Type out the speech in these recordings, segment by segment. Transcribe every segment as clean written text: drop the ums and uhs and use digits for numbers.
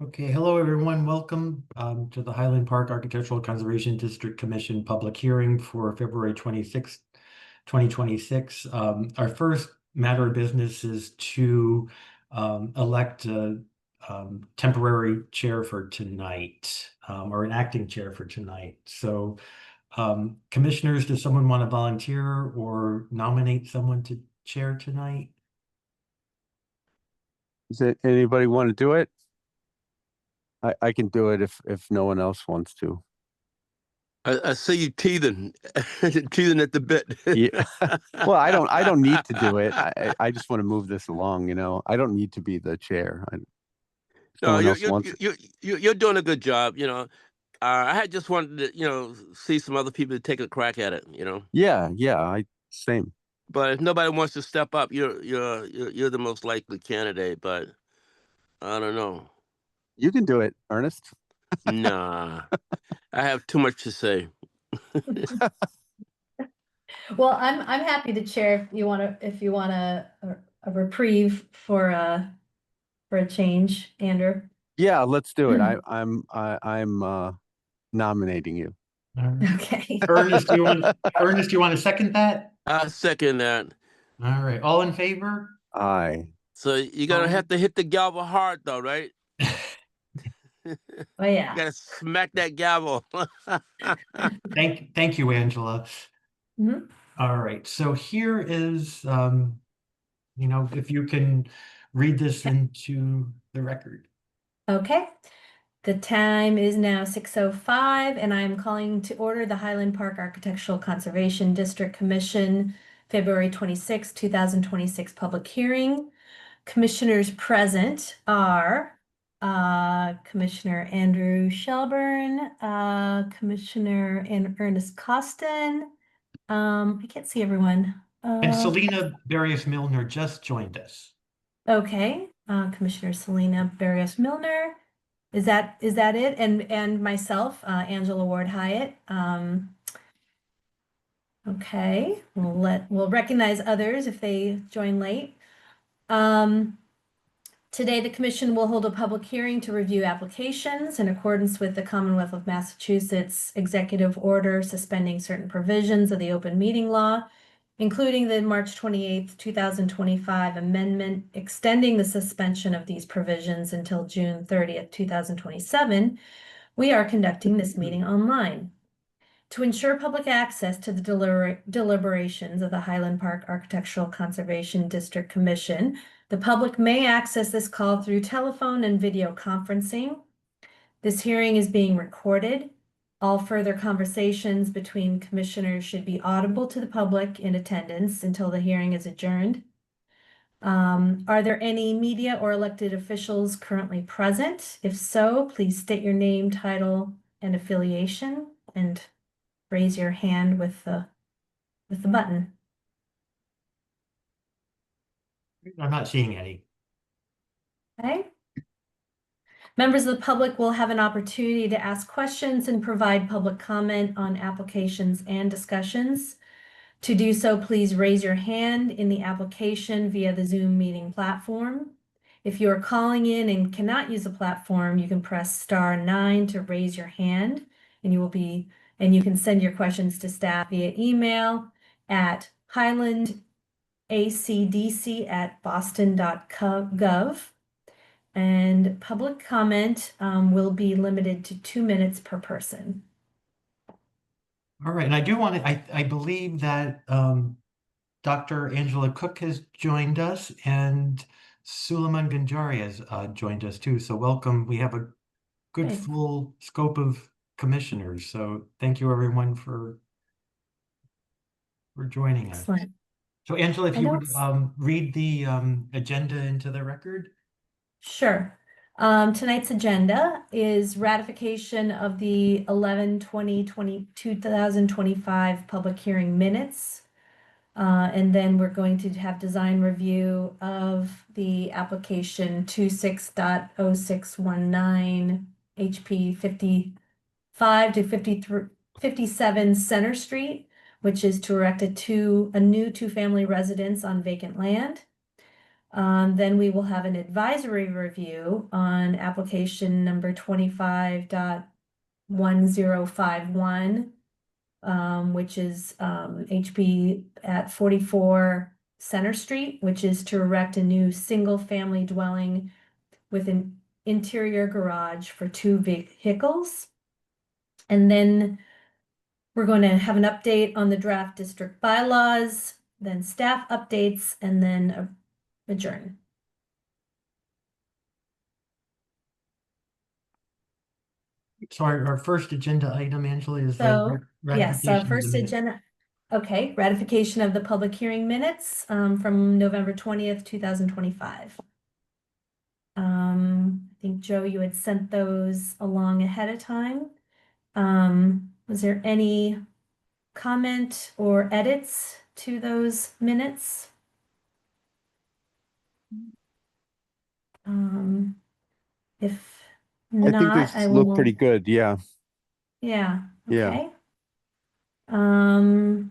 Okay, hello everyone. Welcome to the Highland Park Architectural Conservation District Commission public hearing for February 26th, 2026. Our first matter of business is to elect a temporary chair for tonight, or an acting chair for tonight. So, commissioners, does someone want to volunteer or nominate someone to chair tonight? Does anybody want to do it? I can do it if no one else wants to. I see you teething, teething at the bit. Yeah. Well, I don't need to do it. I just want to move this along, I don't need to be the chair. No, Someone else wants it. you're doing a good job. I had just wanted to see some other people to take a crack at it. Yeah, same. But if nobody wants to step up, you're the most likely candidate. But I don't know. You can do it, Ernest. Nah, I have too much to say. Well, I'm happy to chair if you want a reprieve for a change, Andrew. Yeah, let's do it. I'm nominating you. All right. Okay. Ernest, do you want to second that? I second that. All right. All in favor? Aye. So you're gonna have to hit the gavel hard, though, right? Oh yeah. You gotta smack that gavel. Thank you, Angela. Mhm. All right. So here is, if you can read this into the record. Okay. The time is now 6:05, and I am calling to order the Highland Park Architectural Conservation District Commission February 26, 2026 public hearing. Commissioners present are Commissioner Andrew Shelburne, Commissioner Ernest Costin. I can't see everyone. And Selena Barrios-Milner just joined us. Okay, Commissioner Selena Barrios-Milner. Is that it? And myself, Angela Ward Hyatt. Okay, we'll recognize others if they join late. Today, the Commission will hold a public hearing to review applications in accordance with the Commonwealth of Massachusetts Executive Order suspending certain provisions of the open meeting law, including the March 28th, 2025 amendment extending the suspension of these provisions until June 30th, 2027. We are conducting this meeting online. To ensure public access to the deliberations of the Highland Park Architectural Conservation District Commission, the public may access this call through telephone and video conferencing. This hearing is being recorded. All further conversations between commissioners should be audible to the public in attendance until the hearing is adjourned. Are there any media or elected officials currently present? If so, please state your name, title, and affiliation, and raise your hand with the button. I'm not seeing any. Okay. Members of the public will have an opportunity to ask questions and provide public comment on applications and discussions. To do so, please raise your hand in the application via the Zoom meeting platform. If you are calling in and cannot use the platform, you can press *9 to raise your hand, and you can send your questions to staff via email at highlandacdc@boston.gov. And public comment will be limited to 2 minutes per person. All right. And I do want to, I believe that Dr. Angela Cook has joined us and Suleiman Ganjari has joined us too. So welcome. We have a good Great. full scope of commissioners. So thank you everyone for joining us. Excellent. So Angela, if you would read the agenda into the record. Sure. Tonight's agenda is ratification of the 11/20/2025 public hearing minutes. And then we're going to have design review of the application 26.0619 HP 55 to 57 Center Street, which is to erect a new two-family residence on vacant land. Then we will have an advisory review on application number 25.1051, which is HP at 44 Center Street, which is to erect a new single-family dwelling with an interior garage for 2 vehicles. And then we're going to have an update on the draft district bylaws, then staff updates, and then adjourn. So our first agenda item, Angela, is So, yes, our ratification of the first minutes. agenda. Okay, ratification of the public hearing minutes from November 20th, 2025. I think, Joe, you had sent those along ahead of time. Was there any comment or edits to those minutes? If I think not, this I looked will. pretty good. Yeah. Yeah, Yeah. okay.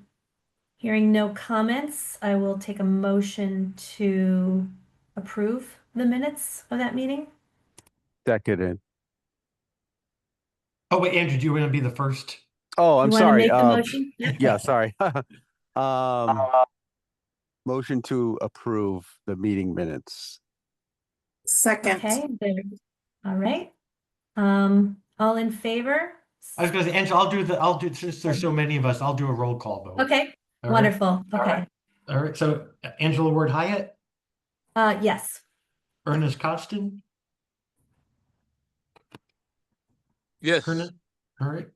Hearing no comments, I will take a motion to approve the minutes of that meeting. Seconded. Oh, wait, Andrew, do you want to be the first? Oh, You I'm want to sorry. make the motion? Yeah, sorry. Motion to approve the meeting minutes. Second. Okay, all right. All in favor? I was going to say, Angela, I'll do, since there's so many of us, I'll do a roll call vote. Okay, All right. wonderful. Okay. All right. So Angela Ward Hyatt, Yes. Ernest Costin, Yes. all right.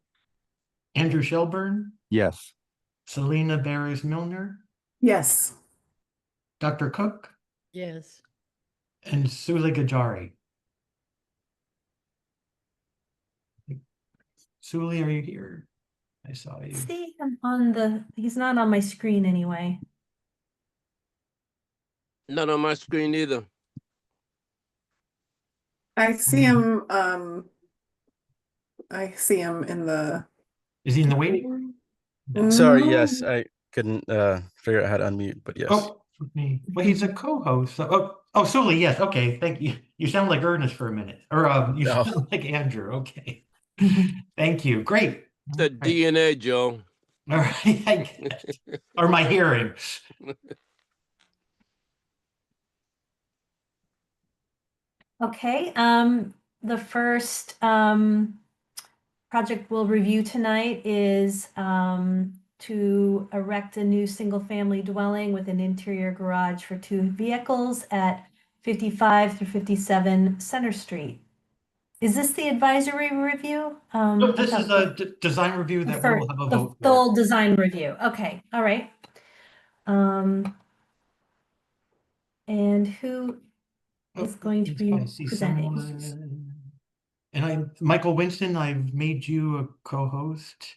Andrew Shelburne, Yes. Selena Barris Milner, Yes. Dr. Cook, Yes. and Suli Gajari. Suli, are you here? I saw you. See him he's not on my screen anyway. Not on my screen either. I see him, I see him in the. Is he in the waiting room? No. Sorry, No. yes, I couldn't figure out how to unmute, but yes. Oh, me. Well, he's a co-host. Oh, Suli, yes. Okay, thank you. You sound like Ernest for a minute. Or you No. sound like Andrew. Okay. Thank you. Great. The All right. DNA, Joe. All right. I get it. Or my hearing. Okay, the first project we'll review tonight is to erect a new single-family dwelling with an interior garage for 2 vehicles at 55 through 57 Center Street. Is this the advisory review? No, this is a design review that we will have a vote the for. full design review. Okay, all right. And who is going to be I see presenting? someone. And Michael Winston, I've made you a co-host.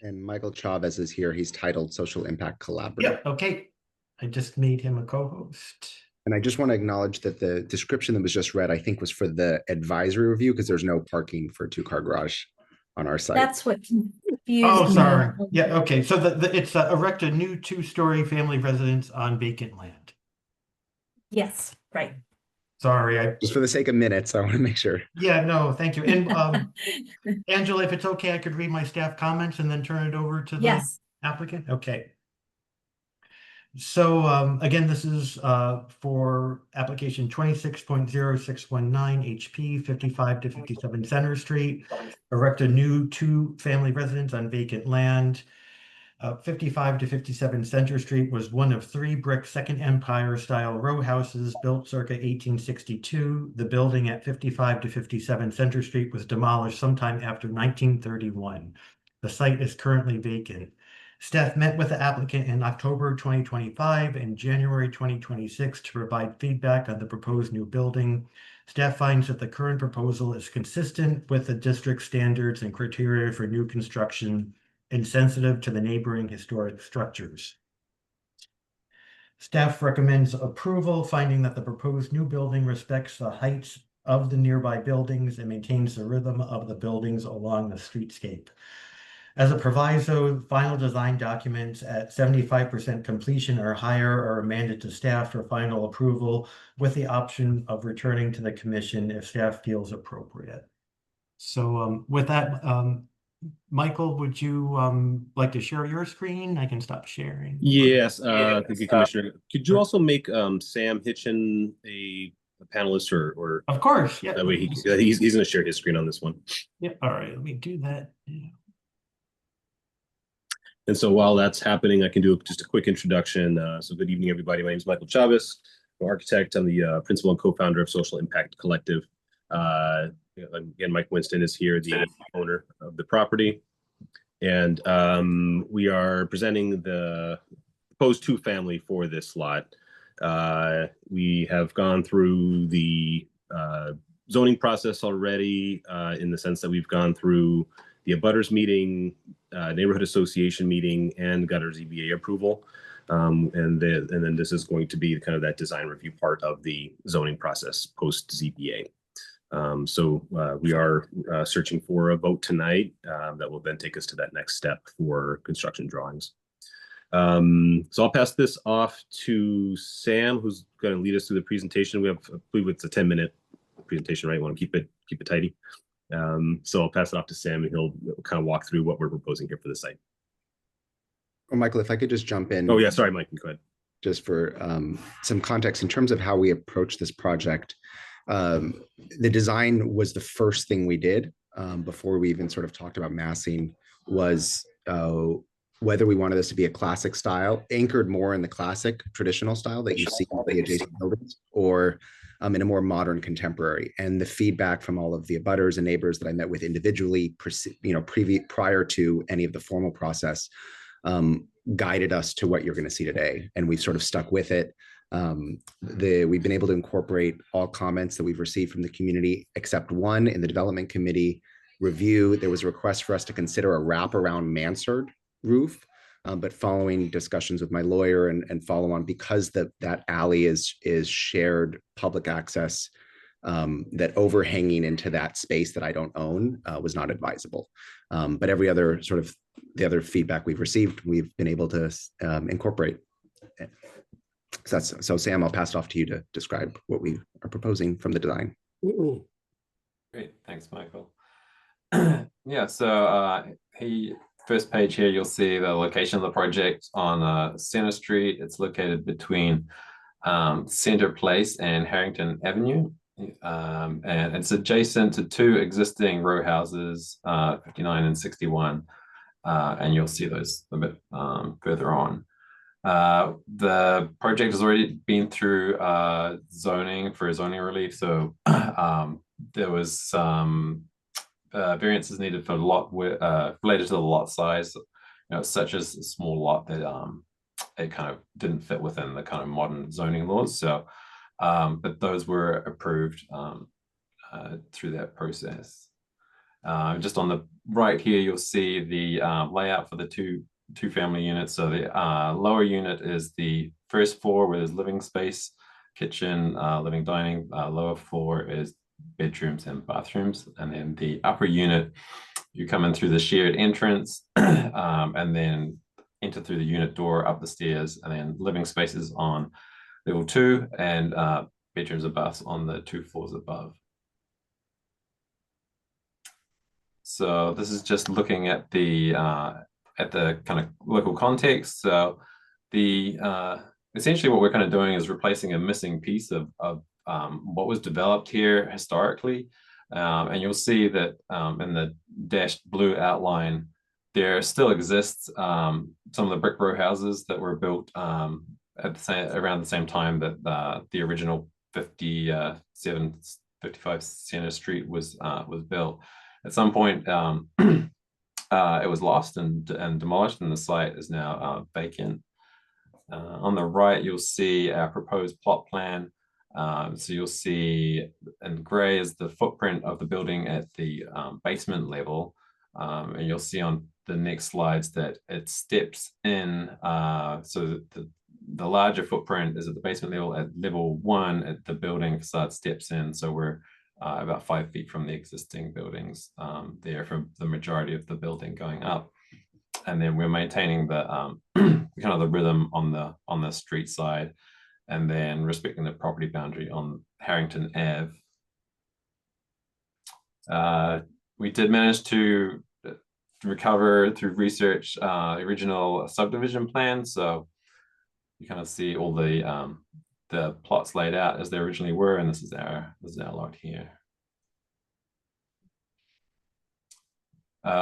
And Michael Chavez is here. He's titled Social Impact Collaborative. Yep, okay. I just made him a co-host. And I just want to acknowledge that the description that was just read, I think, was for the advisory review because there's no parking for a 2-car garage on our site. That's what confused Oh, me. sorry. Yeah, okay. So it's erect a new 2-story family residence on vacant land. Yes, right. Sorry, Just for the sake of minutes, I want to make sure. yeah, no, thank you. And Angela, if it's okay, I could read my staff comments and then turn it over to the Yes. applicant. Okay. So again, this is for application 26.0619 HP 55 to 57 Center Street. Erect a new 2-family residence on vacant land. 55 to 57 Center Street was one of 3 brick Second Empire style row houses built circa 1862. The building at 55 to 57 Center Street was demolished sometime after 1931. The site is currently vacant. Staff met with the applicant in October 2025 and January 2026 to provide feedback on the proposed new building. Staff finds that the current proposal is consistent with the district standards and criteria for new construction and sensitive to the neighboring historic structures. Staff recommends approval, finding that the proposed new building respects the heights of the nearby buildings and maintains the rhythm of the buildings along the streetscape. As a proviso, final design documents at 75% completion or higher are amended to staff for final approval with the option of returning to the commission if staff feels appropriate. So with that, Michael, would you like to share your screen? I can stop sharing. Yes, thank you, Commissioner. Could you also make Sam Hitchin a panelist, or Of course, yeah. that way he's going to share his screen on this one. Yeah, all right, let me do that. And so while that's happening, I can do just a quick introduction. So good evening, everybody. My name is Michael Chavez. I'm an architect. I'm the principal and co-founder of Social Impact Collective. Again, Mike Winston is here, the owner of the property. And we are presenting the proposed two-family for this lot. We have gone through the zoning process already in the sense that we've gone through the abutters meeting, neighborhood association meeting, and got our ZBA approval. And then this is going to be kind of that design review part of the zoning process post ZBA. So we are searching for a vote tonight that will then take us to that next step for construction drawings. So I'll pass this off to Sam, who's going to lead us through the presentation. I believe it's a 10-minute presentation, right? I want to keep it tidy. So I'll pass it off to Sam, and he'll kind of walk through what we're proposing here for the site. Oh, Michael, if I could just jump in. Oh yeah, sorry, Mike, go ahead. Just for some context in terms of how we approach this project. The design was the first thing we did before we even sort of talked about massing, was whether we wanted this to be a classic style, anchored more in the classic traditional style that you see in the adjacent buildings, or in a more modern contemporary. And the feedback from all of the abutters and neighbors that I met with individually, prior to any of the formal process, guided us to what you're going to see today. And we've sort of stuck with it. We've been able to incorporate all comments that we've received from the community, except one. In the development committee review, there was a request for us to consider a wraparound mansard roof. But following discussions with my lawyer and follow on, because that alley is shared public access, that overhanging into that space that I don't own was not advisable. But every other sort of the other feedback we've received, we've been able to incorporate. So Sam, I'll pass it off to you to describe what we are proposing from the design. Great, thanks, Michael. Yeah, so first page here, you'll see the location of the project on Center Street. It's located between Center Place and Harrington Avenue. And it's adjacent to two existing row houses, 59 and 61. And you'll see those a bit further on. The project has already been through zoning for zoning relief. So there was some variances needed for lot related to the lot size, such as a small lot that it kind of didn't fit within the kind of modern zoning laws. So, but those were approved through that process. Just on the right here, you'll see the layout for the two family units. So the lower unit is the first floor where there's living space, kitchen, living, dining. Lower floor is bedrooms and bathrooms. And then the upper unit, you come in through the shared entrance and then enter through the unit door up the stairs, and then living spaces on level 2 and bedrooms and baths on the 2 floors above. So this is just looking at the kind of local context. So the essentially what we're kind of doing is replacing a missing piece of what was developed here historically. And you'll see that in the dashed blue outline, there still exists some of the brick row houses that were built around the same time that the original 55 Center Street was built. At some point, it was lost and demolished, and the site is now vacant. On the right, you'll see our proposed plot plan. So you'll see in gray is the footprint of the building at the basement level. And you'll see on the next slides that it steps in. So the larger footprint is at the basement level. At level 1, at the building facade steps in. So we're about 5 feet from the existing buildings there, from the majority of the building going up. and then we're maintaining the kind of the rhythm on the street side, and then respecting the property boundary on Harrington Ave. We did manage to recover through research original subdivision plan, so you kind of see all the plots laid out as they originally were, and this is our lot here.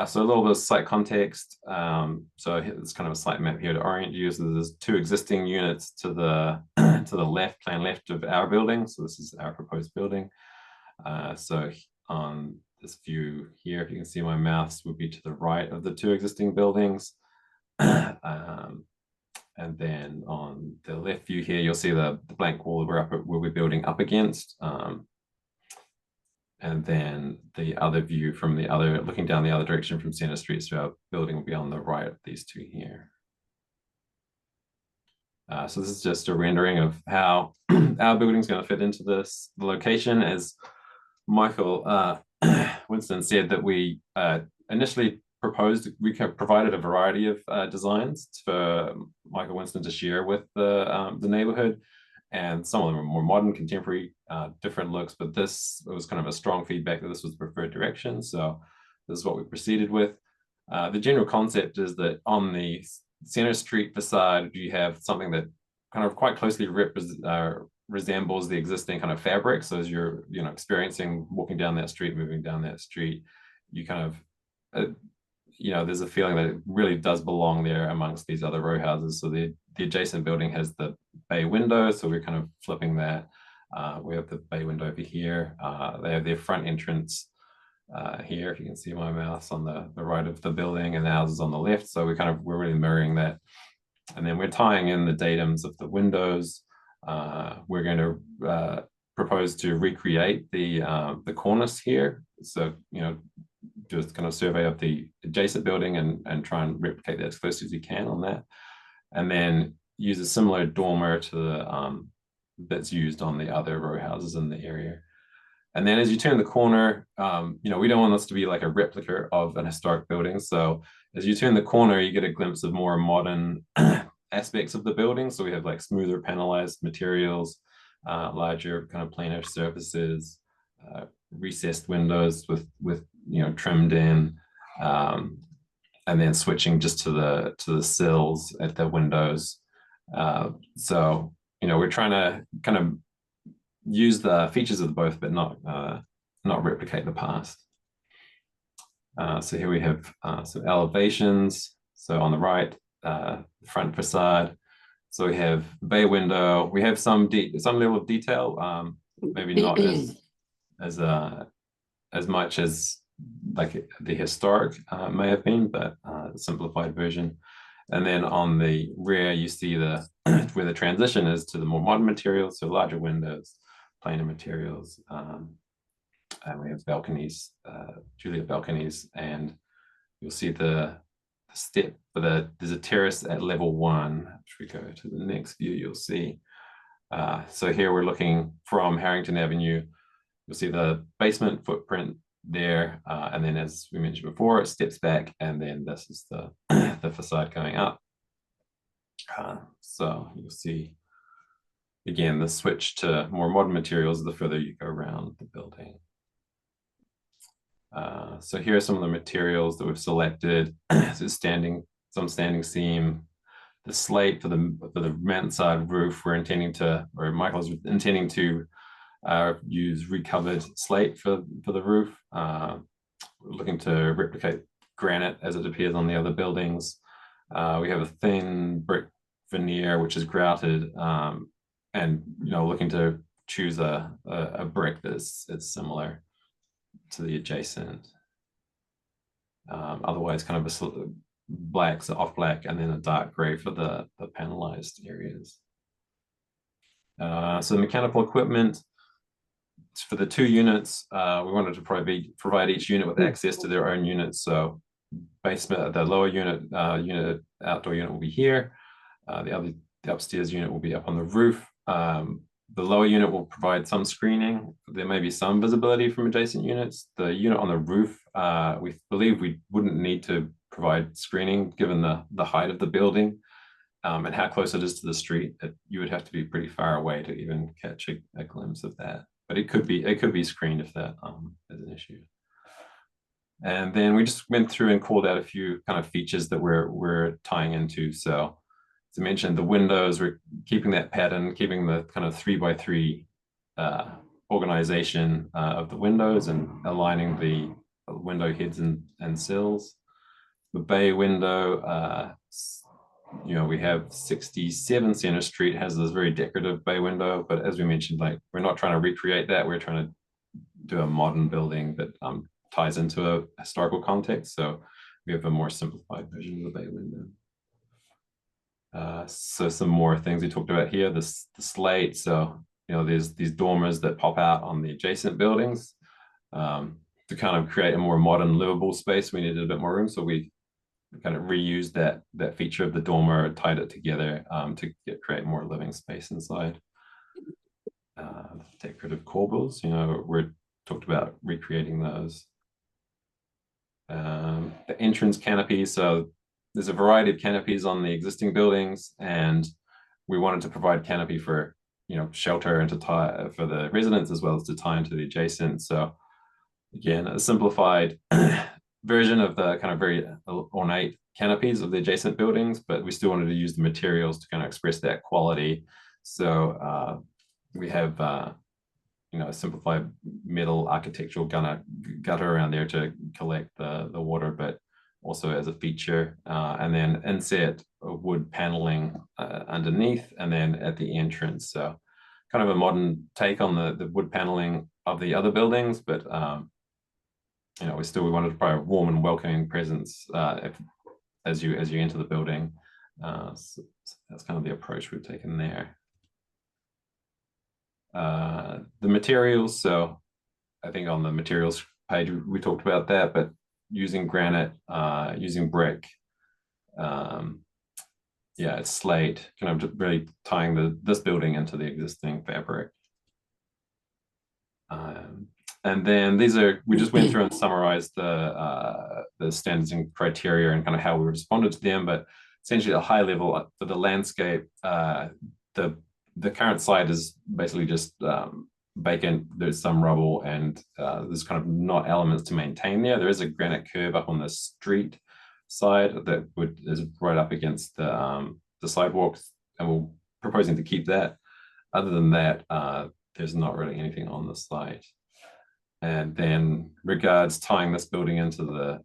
So a little bit of site context. So it's kind of a site map here to orient you. So there's 2 existing units to the left, plan left of our building. So this is our proposed building. So on this view here, if you can see my mouse, would be to the right of the 2 existing buildings. And then on the left view here, you'll see the blank wall we're building up against. And then the other view from the other, looking down the other direction from Center Street, so our building will be on the right of these 2 here. So this is just a rendering of how our building is going to fit into this. The location, as Michael Winston said, that we initially proposed, we provided a variety of designs for Michael Winston to share with the neighborhood, and some of them are more modern, contemporary, different looks, but this was kind of a strong feedback that this was the preferred direction, so this is what we proceeded with. The general concept is that on the Center Street facade, you have something that kind of quite closely resembles the existing kind of fabric. So as you're experiencing walking down that street, moving down that street, you kind of there's a feeling that it really does belong there amongst these other row houses. So the adjacent building has the bay window, so we're kind of flipping that. We have the bay window over here. They have their front entrance here, if you can see my mouse, on the right of the building, and ours is on the left. So we're really mirroring that. And then we're tying in the datums of the windows. We're going to propose to recreate the cornice here. So, just kind of survey of the adjacent building and try and replicate that as close as you can on that. And then use a similar dormer to the that's used on the other row houses in the area. And then as you turn the corner, we don't want this to be like a replica of an historic building. So as you turn the corner, you get a glimpse of more modern aspects of the building. So we have like smoother panelized materials, larger kind of planar surfaces, recessed windows with trimmed in, and then switching just to the sills at the windows. So we're trying to kind of use the features of both, but not replicate the past. So here we have some elevations. So on the right, front facade. So we have bay window. We have some level of detail, maybe not as much as like the historic may have been, but a simplified version. And then on the rear, you see where the transition is to the more modern materials, so larger windows, planar materials, and we have balconies, Juliet balconies, and you'll see the step for there's a terrace at level 1. If we go to the next view, you'll see. So here we're looking from Harrington Avenue. You'll see the basement footprint there, and then as we mentioned before, it steps back, and then this is the the facade going up. So you'll see again the switch to more modern materials the further you go around the building. So here are some of the materials that we've selected. So some standing seam, the slate for the mansard roof. Michael's intending to use recovered slate for the roof. We're looking to replicate granite as it appears on the other buildings. We have a thin brick veneer which is grouted, and looking to choose a brick that's similar to the adjacent. Otherwise, kind of a black, so off black, and then a dark gray for the panelized areas. So mechanical equipment. For the 2 units, we wanted to provide each unit with access to their own units. So basement, the lower unit, outdoor unit will be here. The upstairs unit will be up on the roof. The lower unit will provide some screening. There may be some visibility from adjacent units. The unit on the roof, we believe we wouldn't need to provide screening given the height of the building and how close it is to the street. You would have to be pretty far away to even catch a glimpse of that. But it could be screened if that is an issue. And then we just went through and called out a few kind of features that we're tying into. So as I mentioned, the windows, we're keeping that pattern, keeping the kind of 3x3 organization of the windows and aligning the window heads and sills. The bay window, we have 67 Center Street has this very decorative bay window, but as we mentioned, like we're not trying to recreate that. We're trying to do a modern building that ties into a historical context. So we have a more simplified version of the bay window. So some more things we talked about here, the slate. So, there's these dormers that pop out on the adjacent buildings. To kind of create a more modern livable space, we needed a bit more room. So we kind of reused that feature of the dormer, tied it together to create more living space inside. Decorative corbels, we're talked about recreating those. The entrance canopy, so there's a variety of canopies on the existing buildings, and we wanted to provide canopy for shelter and to tie for the residents as well as to tie into the adjacent. So again, a simplified version of the kind of very ornate canopies of the adjacent buildings, but we still wanted to use the materials to kind of express that quality. So we have a simplified metal architectural gutter around there to collect the water, but also as a feature, and then inset wood paneling underneath, and then at the entrance. So kind of a modern take on the wood paneling of the other buildings, but we wanted to provide a warm and welcoming presence as you enter the building. So that's kind of the approach we've taken there. The materials, so I think on the materials page we talked about that, but using granite, using brick, it's slate, kind of really tying this building into the existing fabric. And then we just went through and summarized the standards and criteria and kind of how we responded to them, but essentially at a high level for the landscape, the current site is basically just vacant. There's some rubble and there's kind of not elements to maintain there. There is a granite curb up on the street side that is right up against the sidewalks, and we're proposing to keep that. Other than that, there's not really anything on the site. And then regards tying this building into the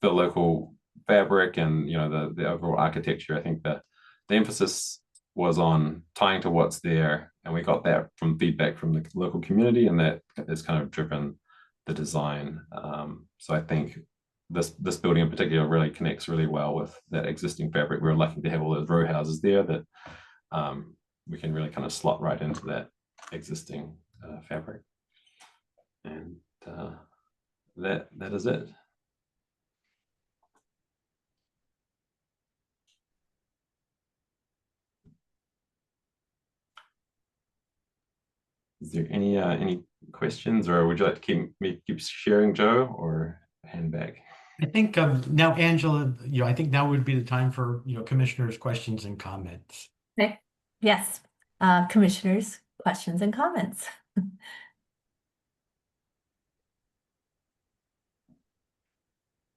local fabric and the overall architecture, I think that the emphasis was on tying to what's there, and we got that from feedback from the local community, and that has kind of driven the design. So I think this building in particular really connects really well with that existing fabric. We're lucky to have all those row houses there that we can really kind of slot right into that existing fabric. And that is it. Is there any questions, or would you like to keep sharing, Joe, or hand back? I think now, Angela, I think now would be the time for commissioners' questions and comments. Okay. Yes, commissioners, questions and comments.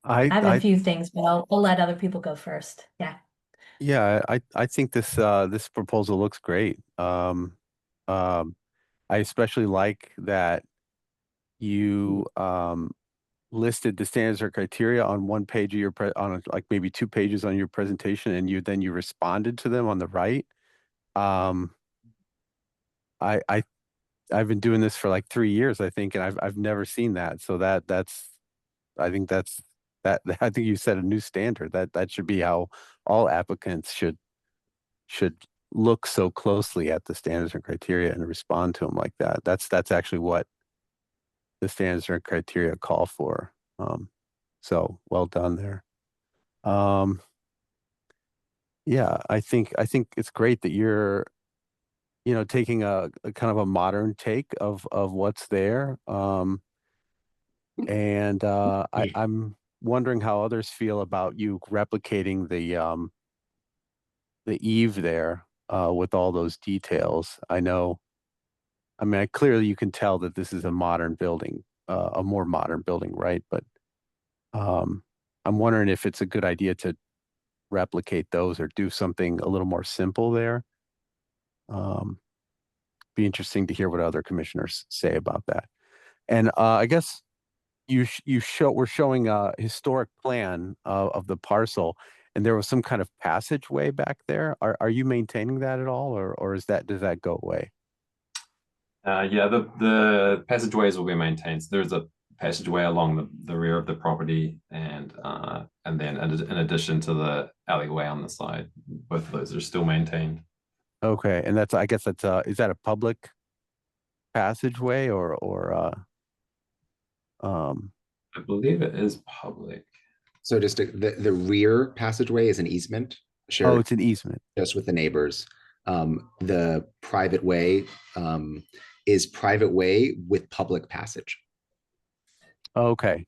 I have a few things, but I'll let other people go first. Yeah. Yeah, I think this proposal looks great. I especially like that you listed the standards or criteria on one page of your like maybe 2 pages on your presentation, and you responded to them on the right. I've been doing this for like 3 years, I think, and I've never seen that. So I think I think you set a new standard. That should be how all applicants should look so closely at the standards and criteria and respond to them like that. That's actually what the standards and criteria call for. So well done there. Yeah, I think it's great that you're taking a kind of a modern take of what's there. And wondering how others feel about you replicating the eave there with all those details. I mean, clearly you can tell that this is a modern building, a more modern building, right? But I'm wondering if it's a good idea to replicate those or do something a little more simple there. Be interesting to hear what other commissioners say about that. And I guess we're showing a historic plan of the parcel, and there was some kind of passageway back there. Are you maintaining that at all, or does that go away? Yeah, the passageways will be maintained. So there's a passageway along the rear of the property, and then in addition to the alleyway on the side, both of those are still maintained. Okay, and I guess that's is that a public passageway or I believe it is public. So just the rear passageway is an easement oh, shared it's an easement. just with the neighbors. The private way is private way with public passage. Okay, so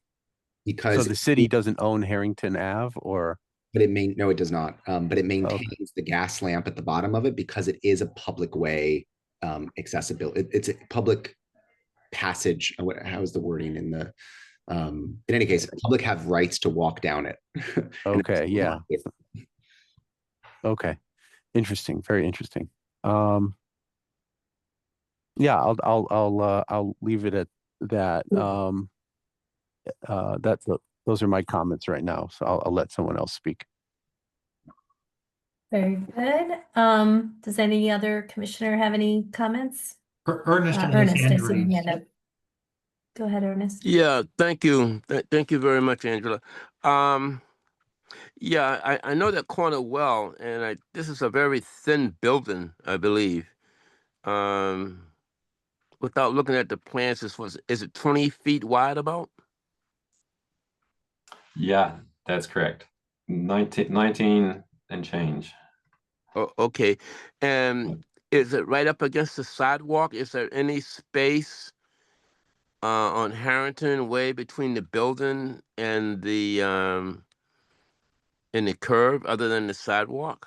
Because the city doesn't own Harrington Ave, or but no, it does not. But it maintains the gas lamp at the bottom of it because it is a public way accessibility. It's a public passage. How is the wording in the in any case, public have rights to walk down it. okay, yeah. Okay, interesting, very interesting. Yeah, I'll leave it at that. Those are my comments right now, so I'll let someone else speak. Very good. Does any other commissioner have any comments? Ernest has his Ernest, I hand see your raised. hand up. Go ahead, Ernest. Yeah, thank you. Thank you very much, Angela. Yeah, I know that corner well, and this is a very thin building, I believe. Without looking at the plans, is it 20 feet wide about? Yeah, that's correct. 19 and change. Oh, okay. And is it right up against the sidewalk? Is there any space on Harrington Way between the building and the curb other than the sidewalk?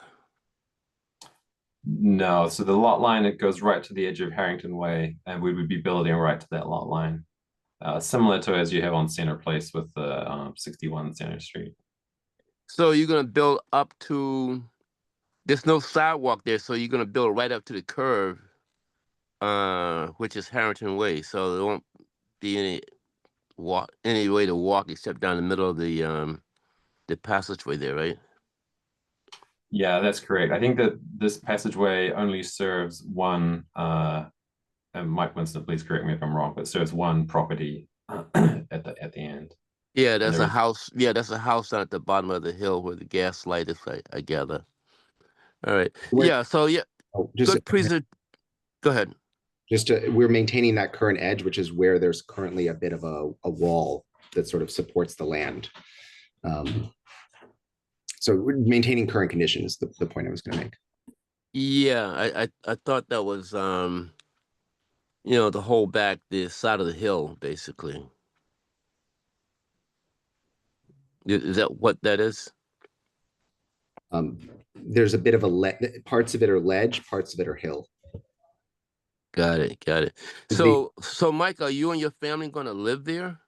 No, so the lot line, it goes right to the edge of Harrington Way, and we would be building right to that lot line. Similar to as you have on Center Place with the 61 Center Street. So you're gonna build up to, there's no sidewalk there, so you're gonna build right up to the curve, which is Harrington Way. So there won't be any way to walk except down the middle of the passageway there, right? Yeah, that's correct. I think that this passageway only serves one, and Mike Winston, please correct me if I'm wrong, but serves one property at the end. Yeah, that's a house. Yeah, that's a house down at the bottom of the hill where the gas light is, I gather. All right. Yeah, so yeah, good present. Go ahead. We're maintaining that current edge, which is where there's currently a bit of a wall that sort of supports the land. So we're maintaining current conditions, the point I was going to make. Yeah, I thought that was the whole back, the side of the hill, basically. Is that what that is? There's a bit of parts of it are ledge, parts of it are hill. Got it. So Mike, are you and your family going to live there?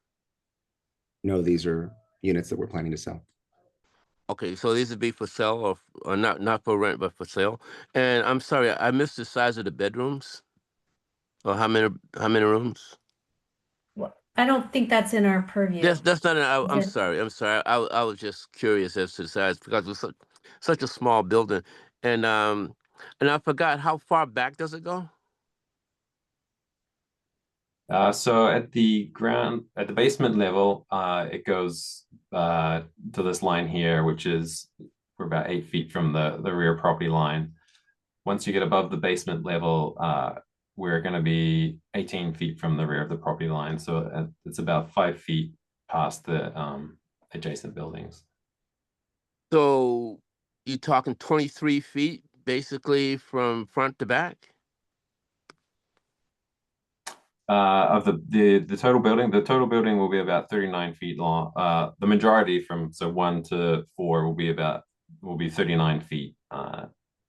No, these are units that we're planning to sell. Okay, so these would be for sale or not for rent, but for sale. And I'm sorry, I missed the size of the bedrooms. Or how many rooms? Well, I don't think that's in our purview. That's not. I'm sorry. I was just curious as to the size because it was such a small building, and I forgot, how far back does it go? So at the basement level, it goes to this line here, which is we're about 8 feet from the rear property line. Once you get above the basement level, we're going to be 18 feet from the rear of the property line. So it's about 5 feet past the adjacent buildings. So you're talking 23 feet basically from front to back? Of the total building, the total building will be about 39 feet long. The majority from 1 to 4 will be 39 feet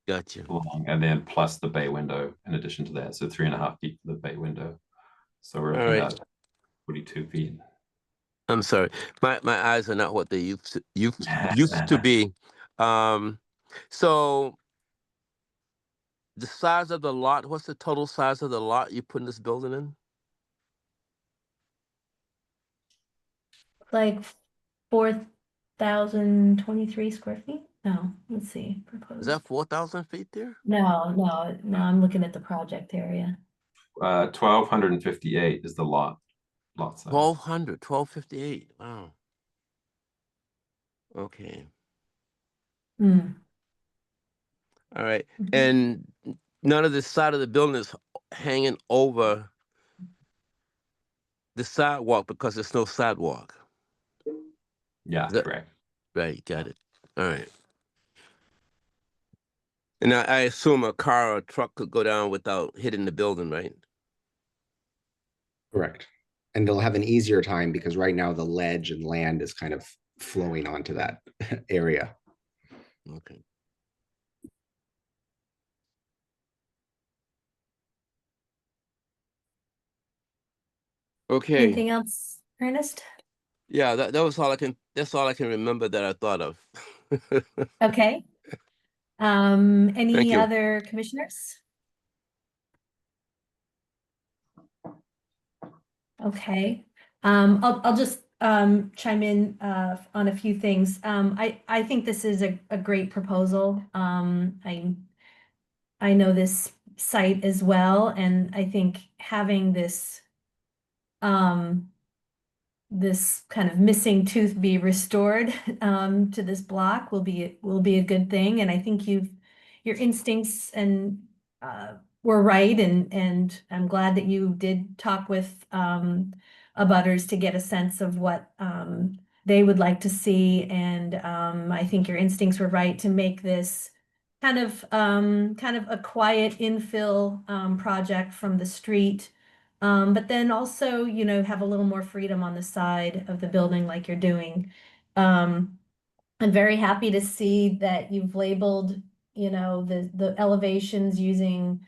Gotcha. long, and then plus the bay window in addition to that, so 3.5 feet for the bay window. So we're All looking right. at 42 feet. I'm sorry, my eyes are not what they used to be. So the size of the lot. What's the total size of the lot you putting this building in? Like 4,023 square feet? No, let's see, Is proposed. that 4,000 feet there? No, I'm looking at the project area. 1,258 is the lot size. 1,258. Wow. Okay. Hmm. All right. And none of the side of the building is hanging over the sidewalk because there's no sidewalk. Yeah, Is that correct. right? Got it. All right. And I assume a car or a truck could go down without hitting the building, right? Correct. And they'll have an easier time because right now the ledge and land is kind of flowing onto that area. Okay. Okay. Anything else, Ernest? Yeah, that was all I can. That's all I can remember that I thought of. Okay. Thank Any you. other commissioners? Okay. I'll just chime in on a few things. I think this is a great proposal. I know this site as well, and I think having this this kind of missing tooth be restored to this block will be a good thing. And I think your instincts and were right, and I'm glad that you did talk with abutters to get a sense of what they would like to see. And I think your instincts were right to make this kind of a quiet infill project from the street. But then also, have a little more freedom on the side of the building like you're doing. I'm very happy to see that you've labeled, the elevations using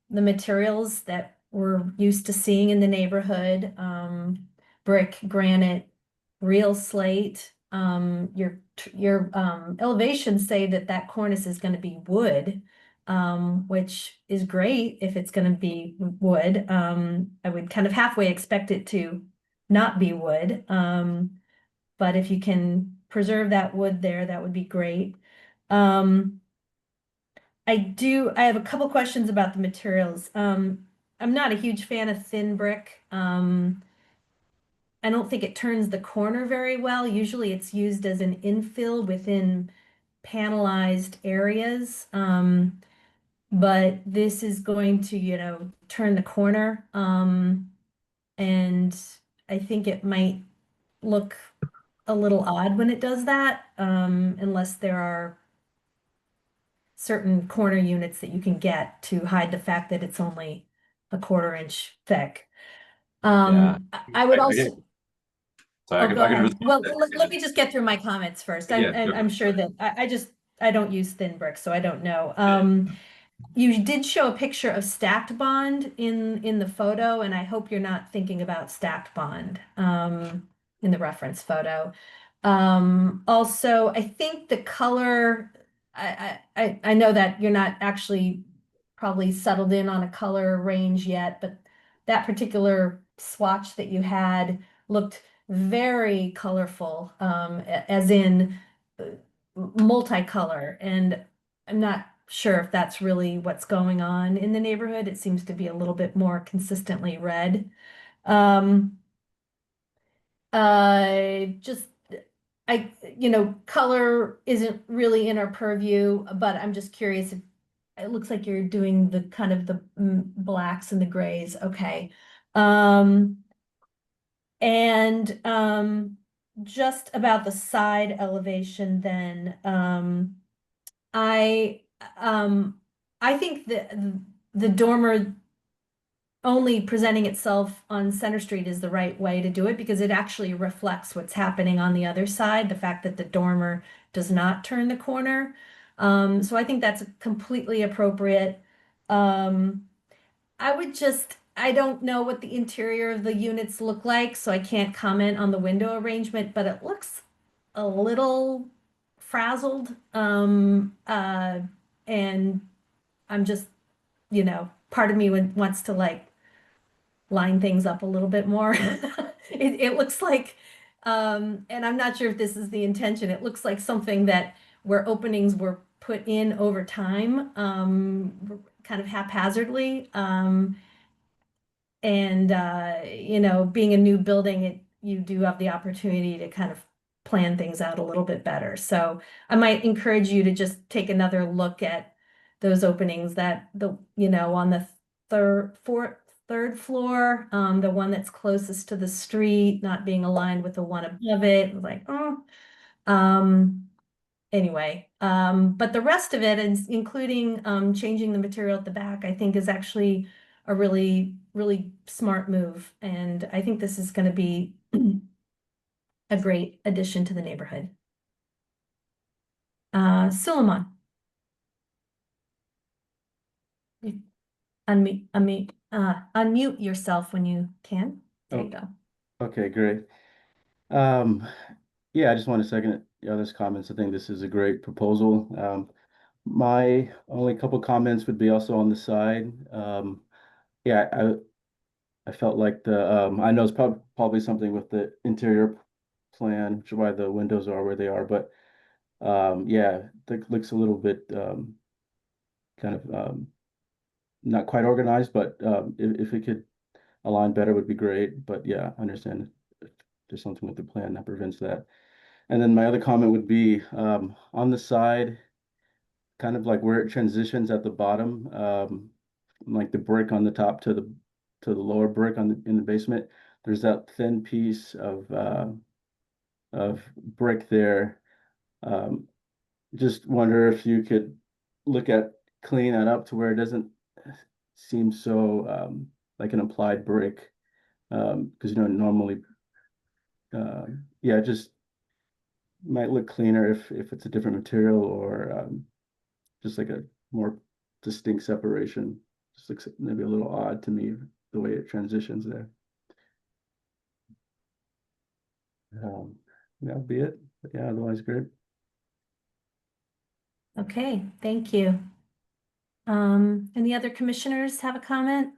the materials that we're used to seeing in the neighborhood. Brick, granite, real slate. Your elevations say that cornice is going to be wood, which is great if it's going to be wood. I would kind of halfway expect it to not be wood. But if you can preserve that wood there, that would be great. I have a couple questions about the materials. I'm not a huge fan of thin brick. I don't think it turns the corner very well. Usually it's used as an infill within panelized areas. But this is going to, turn the corner. And I think it might look a little odd when it does that, unless there are certain corner units that you can get to hide the fact that it's only a 1/4 inch thick. Yeah. I would I also. can- Sorry, Oh, I can, go I can ahead. respond Well, to that. let me just get through my comments first. Yeah, I'm sure. sure that I don't use thin brick, so I don't know. You did show a picture of stacked bond in the photo, and I hope you're not thinking about stacked bond in the reference photo. Also, I think the color, I know that you're not actually probably settled in on a color range yet, but that particular swatch that you had looked very colorful, as in multicolor, and I'm not sure if that's really what's going on in the neighborhood. It seems to be a little bit more consistently red. Um, just color isn't really in our purview, but I'm just curious if it looks like you're doing the kind of the blacks and the grays. Okay. And just about the side elevation then, I I think the dormer only presenting itself on Center Street is the right way to do it because it actually reflects what's happening on the other side, the fact that the dormer does not turn the corner. So I think that's completely appropriate. I don't know what the interior of the units look like, so I can't comment on the window arrangement, but it looks a little frazzled. And I'm just, part of me wants to like line things up a little bit more. It looks like, and I'm not sure if this is the intention, it looks like something that where openings were put in over time, kind of haphazardly. And being a new building, you do have the opportunity to kind of plan things out a little bit better. So I might encourage you to just take another look at those openings that on the third floor, the one that's closest to the street, not being aligned with the one above it, like, anyway, but the rest of it, including changing the material at the back, I think is actually a really, really smart move. And I think this is going to be a great addition to the neighborhood. Suleiman. Unmute yourself when you can. There you go. Okay, great. Yeah, I just want to second the others' comments. I think this is a great proposal. My only couple comments would be also on the side. Yeah, I felt like I know it's probably something with the interior plan, which is why the windows are where they are, but yeah, it looks a little bit kind of not quite organized, but if it could align better would be great. But yeah, I understand if there's something with the plan that prevents that. And then my other comment would be on the side, kind of like where it transitions at the bottom, like the brick on the top to the lower brick in the basement. There's that thin piece of brick there. Just wonder if you could look at cleaning that up to where it doesn't seem so like an applied brick, because normally, yeah, just might look cleaner if it's a different material or just like a more distinct separation. Just looks maybe a little odd to me the way it transitions there. That'll be it. But yeah, otherwise great. Okay, thank you. Any other commissioners have a comment?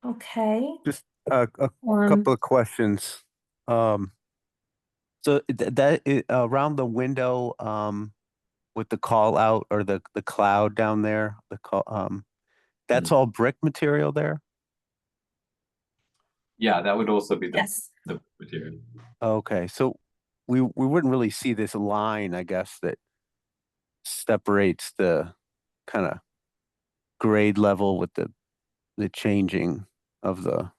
Okay. Just a couple of questions. So around the window, with the call out or the cloud down there, that's all brick material there? Yeah, that would also be Yes. the material. Okay, so we wouldn't really see this line, I guess, that separates the kind of grade level with the changing of the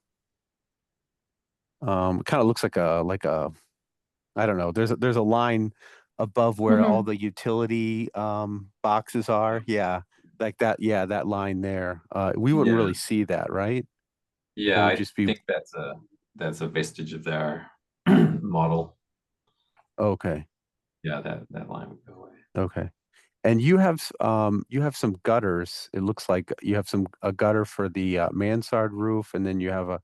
it kind of looks like a I don't know, there's a line above where all the utility boxes are. Yeah, like that. Yeah, that line there. We wouldn't really see that, right? Yeah, would I just be- think that's a vestige of their model. Okay. Yeah, that line would go away. Okay. And you have some gutters. It looks like you have a gutter for the mansard roof, and then you have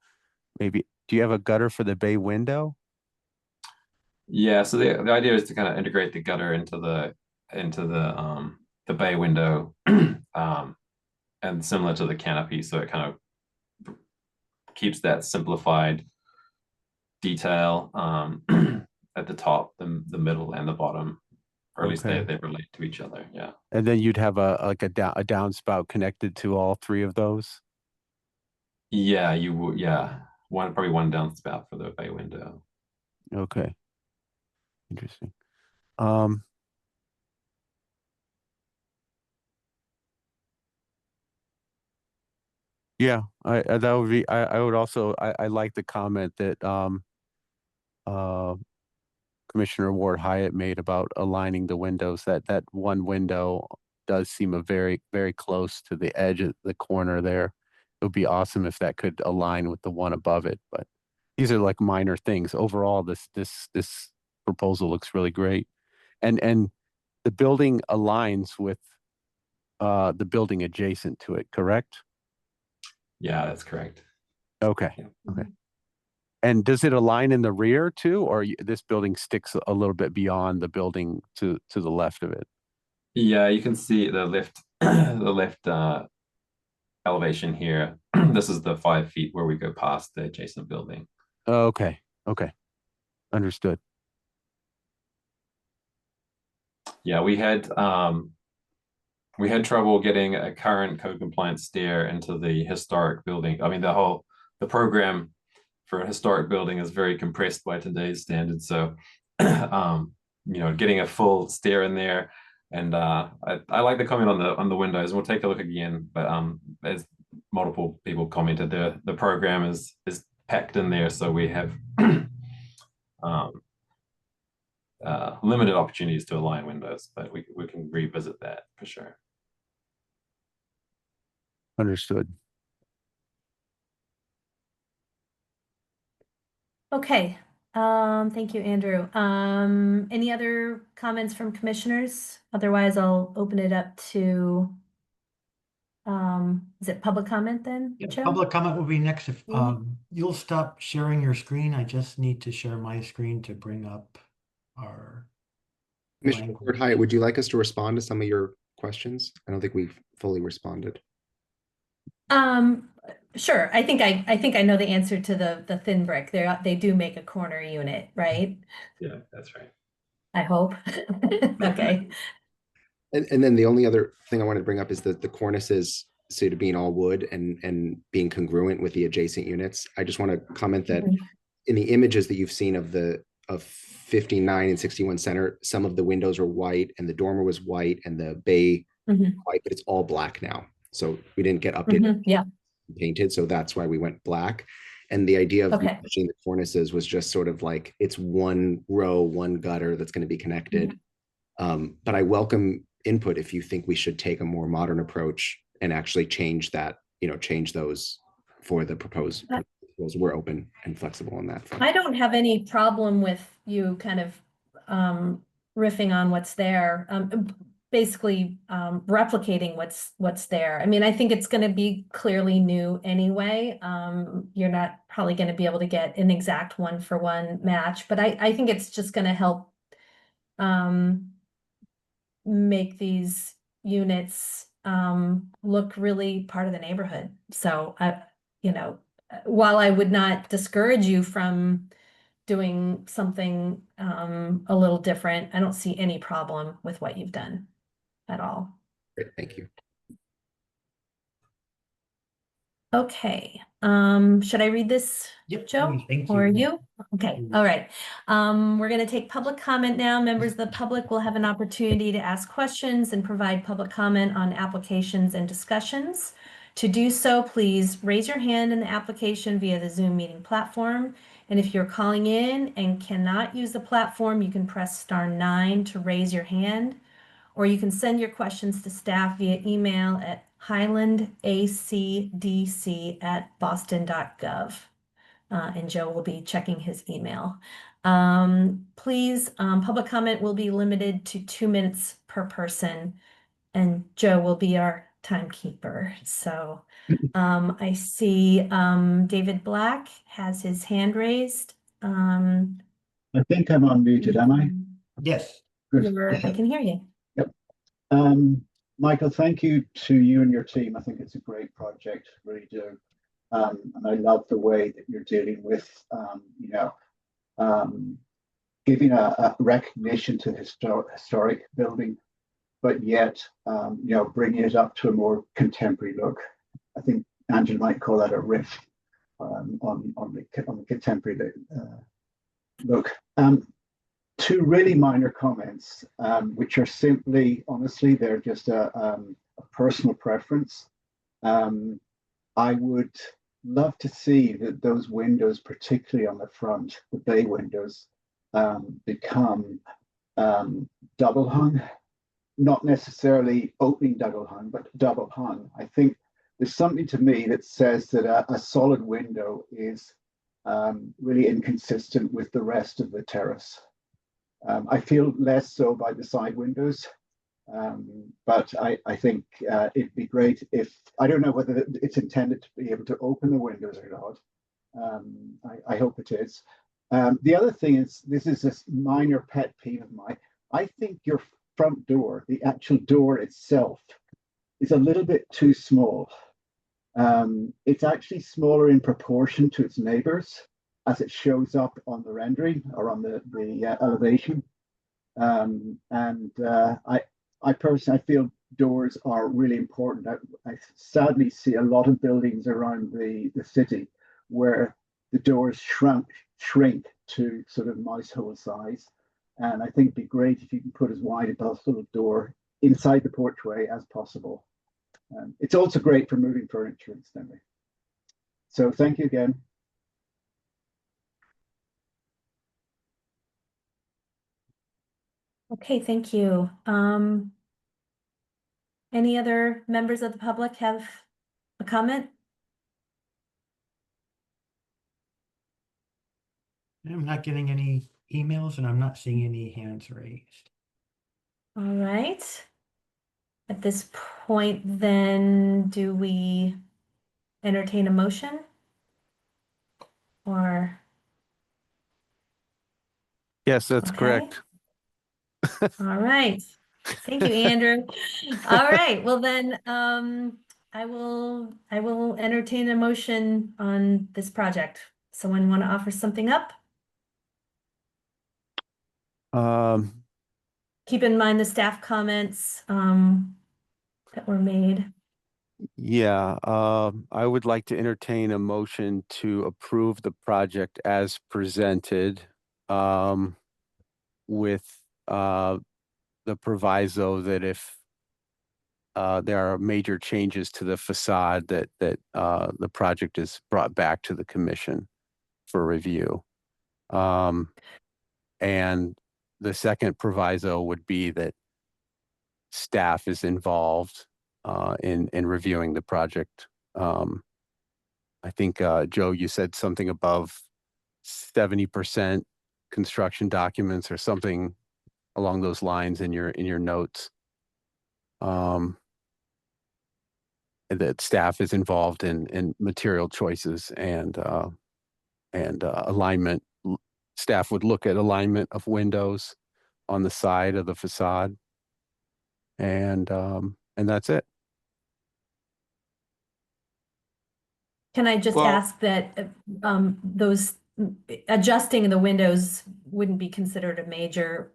do you have a gutter for the bay window? Yeah, so the idea is to kind of integrate the gutter into the bay window, and similar to the canopy, so it kind of keeps that simplified detail at the top, the middle, and the bottom, or at least they relate to each other. Yeah. And then you'd have a downspout connected to all three of those. Yeah, you would. Yeah, probably one downspout for the bay window. Okay. Interesting. Yeah, that would be. I would also. I like the comment that Commissioner Ward Hyatt made about aligning the windows. That one window does seem a very, very close to the edge of the corner there. It would be awesome if that could align with the one above it, but these are like minor things. Overall, this proposal looks really great. And the building aligns with the building adjacent to it, correct? Yeah, that's correct. Okay. Yeah. Okay. And does it align in the rear too, or this building sticks a little bit beyond the building to the left of it? Yeah, you can see the lift, the left elevation here. This is the 5 feet where we go past the adjacent building. Okay. Okay. Understood. Yeah, we had trouble getting a current code compliant stair into the historic building. I mean, the program for a historic building is very compressed by today's standards. So, getting a full stair in there, and I like the comment on the windows. We'll take a look again, but as multiple people commented, the program is packed in there, so we have limited opportunities to align windows, but we can revisit that for sure. Understood. Okay, thank you, Andrew. Any other comments from commissioners? Otherwise, I'll open it up to, is it public comment then, Yeah, Joe? public comment will be next. If Mhm. you'll stop sharing your screen, I just need to share my screen to bring up our Commissioner language. Hyatt, would you like us to respond to some of your questions? I don't think we've fully responded. Sure. I think I know the answer to the thin brick. They do make a corner unit, right? Yeah, that's right. I hope. Okay. And then the only other thing I wanted to bring up is that the cornices, so to being all wood and being congruent with the adjacent units. I just want to comment that Mhm. in the images that you've seen of 59 and 61 Center, some of the windows are white and the dormer was white and the bay Mhm. white, but it's all black now. So we didn't get updated Mhm. Yeah. painted, so that's why we went black. And the idea of Okay. matching the cornices was just sort of like it's one row, one gutter that's going to be connected. But I welcome input if you think we should take a more modern approach and actually change that, change those for the proposed. We're open and flexible on that front. I don't have any problem with you kind of riffing on what's there, basically replicating what's there. I mean, I think it's going to be clearly new anyway. You're not probably going to be able to get an exact one-for-one match, but I think it's just going to help make these units look really part of the neighborhood. So while I would not discourage you from doing something a little different, I don't see any problem with what you've done at all. Great, thank you. Okay, should I read this, Yep, Joe? please, thank Or you. you? Okay, all right. We're going to take public comment now. Members of the public will have an opportunity to ask questions and provide public comment on applications and discussions. To do so, please raise your hand in the application via the Zoom meeting platform. And if you're calling in and cannot use the platform, you can press *9 to raise your hand, or you can send your questions to staff via email at highlandacdc@boston.gov. And Joe will be checking his email. Please, public comment will be limited to 2 minutes per person, and Joe will be our timekeeper. So I see David Black has his hand raised. I think I'm unmuted, am I? Yes. I can hear you. Yep. Michael, thank you to you and your team. I think it's a great project, really do. And I love the way that you're dealing with, giving a recognition to historic building, but yet, bringing it up to a more contemporary look. I think Angela might call that a riff on the contemporary look. Two really minor comments, which are simply, honestly, they're just a personal preference. I would love to see that those windows, particularly on the front, the bay windows, become double hung, not necessarily opening double hung, but double hung. I think there's something to me that says that a solid window is really inconsistent with the rest of the terrace. I feel less so by the side windows, but I think it'd be great if, I don't know whether it's intended to be able to open the windows or not. I hope it is. The other thing is, this is a minor pet peeve of mine. I think your front door, the actual door itself, is a little bit too small. It's actually smaller in proportion to its neighbors as it shows up on the rendering or on the elevation. I personally feel doors are really important. I sadly see a lot of buildings around the city where the doors shrink to sort of mouse hole size. And I think it'd be great if you can put as wide a possible door inside the porchway as possible. It's also great for moving furniture, incidentally. So thank you again. Okay, thank you. Any other members of the public have a comment? I'm not getting any emails and I'm not seeing any hands raised. All right. At this point, then, do we entertain a motion? Or, Yes, that's okay. correct. All right. Thank you, Andrew. All right. Well, then, I will entertain a motion on this project. Someone want to offer something up? Keep in mind the staff comments that were made. Yeah, I would like to entertain a motion to approve the project as presented, with the proviso that if there are major changes to the facade, that the project is brought back to the commission for review. And the second proviso would be that staff is involved in reviewing the project. I think Joe, you said something above 70% construction documents or something along those lines in your notes. And that staff is involved in material choices and alignment. Staff would look at alignment of windows on the side of the facade, and that's it. Can I just ask that those adjusting the windows wouldn't be considered a major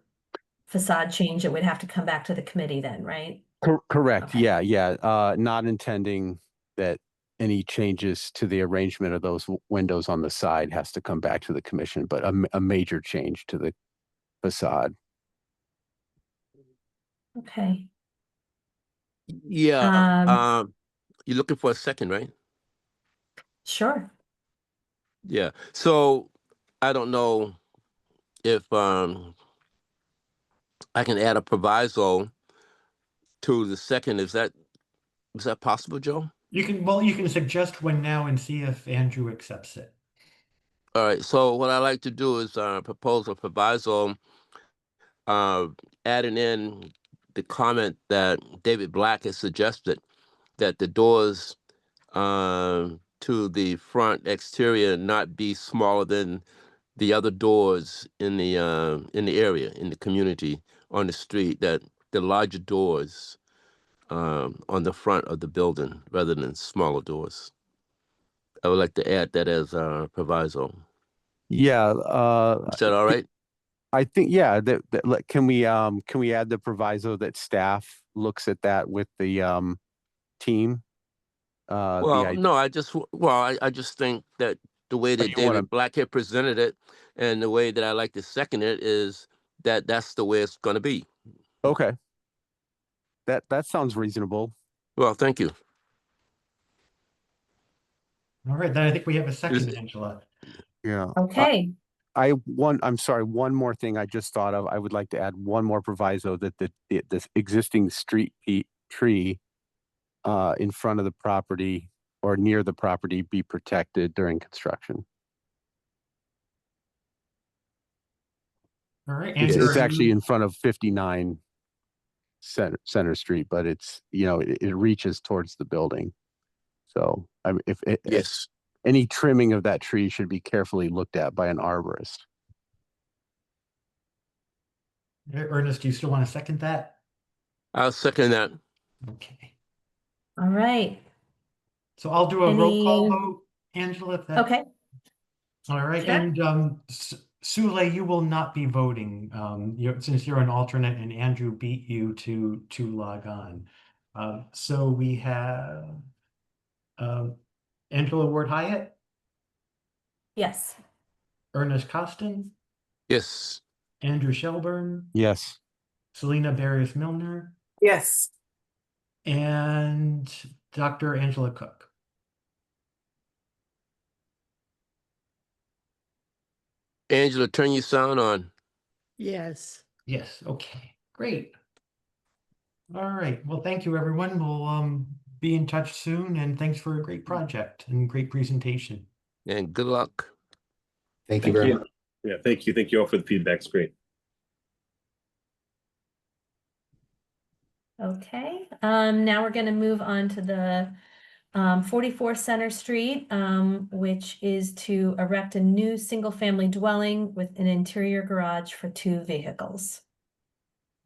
facade change? It would have to come back to the committee then, right? Correct. Okay. Yeah. Not intending that any changes to the arrangement of those windows on the side has to come back to the commission, but a major change to the facade. Okay. Yeah. You're looking for a second, right? Sure. Yeah. So I don't know if I can add a proviso to the second. Is that possible, Joe? You can suggest one now and see if Andrew accepts it. All right. So what I like to do is propose a proviso, adding in the comment that David Black has suggested that the doors to the front exterior not be smaller than the other doors in the area, in the community, on the street, that the larger doors on the front of the building rather than smaller doors. I would like to add that as a proviso. Yeah. Is that all right? I think, yeah, can we add the proviso that staff looks at that with the team? Well, no, I just think that the way that David Black had presented it and the way that I like to second it is that that's the way it's going to be. Okay. That sounds reasonable. Well, thank you. All right, then I think we have a second, Angela. Yeah. Okay. I'm sorry, one more thing I just thought of. I would like to add one more proviso that this existing tree in front of the property or near the property be protected during construction. All right, Yes. Andrew, It's are actually you- in front of 59 Center Street, but it's, it reaches towards the building. So if Yes. any trimming of that tree should be carefully looked at by an arborist. Ernest, do you still want to second that? I'll second that. Okay. All right. So I'll do a roll call Any- vote, Angela, if that. Okay. All right, Sure. and Sule, you will not be voting, since you're an alternate and Andrew beat you to log on. So we have Angela Ward Hyatt, Yes. Ernest Costin, Yes. Andrew Shelburne, Yes. Selena Barrios Milner, Yes. and Dr. Angela Cook. Angela, turn your sound on. Yes. Yes, okay, great. All right, well, thank you, everyone. We'll be in touch soon, and thanks for a great project and great presentation. And good luck. Thank you very much. Yeah, thank you. Thank you all for the feedback. It's great. Okay, now we're going to move on to the 44 Center Street, which is to erect a new single-family dwelling with an interior garage for 2 vehicles.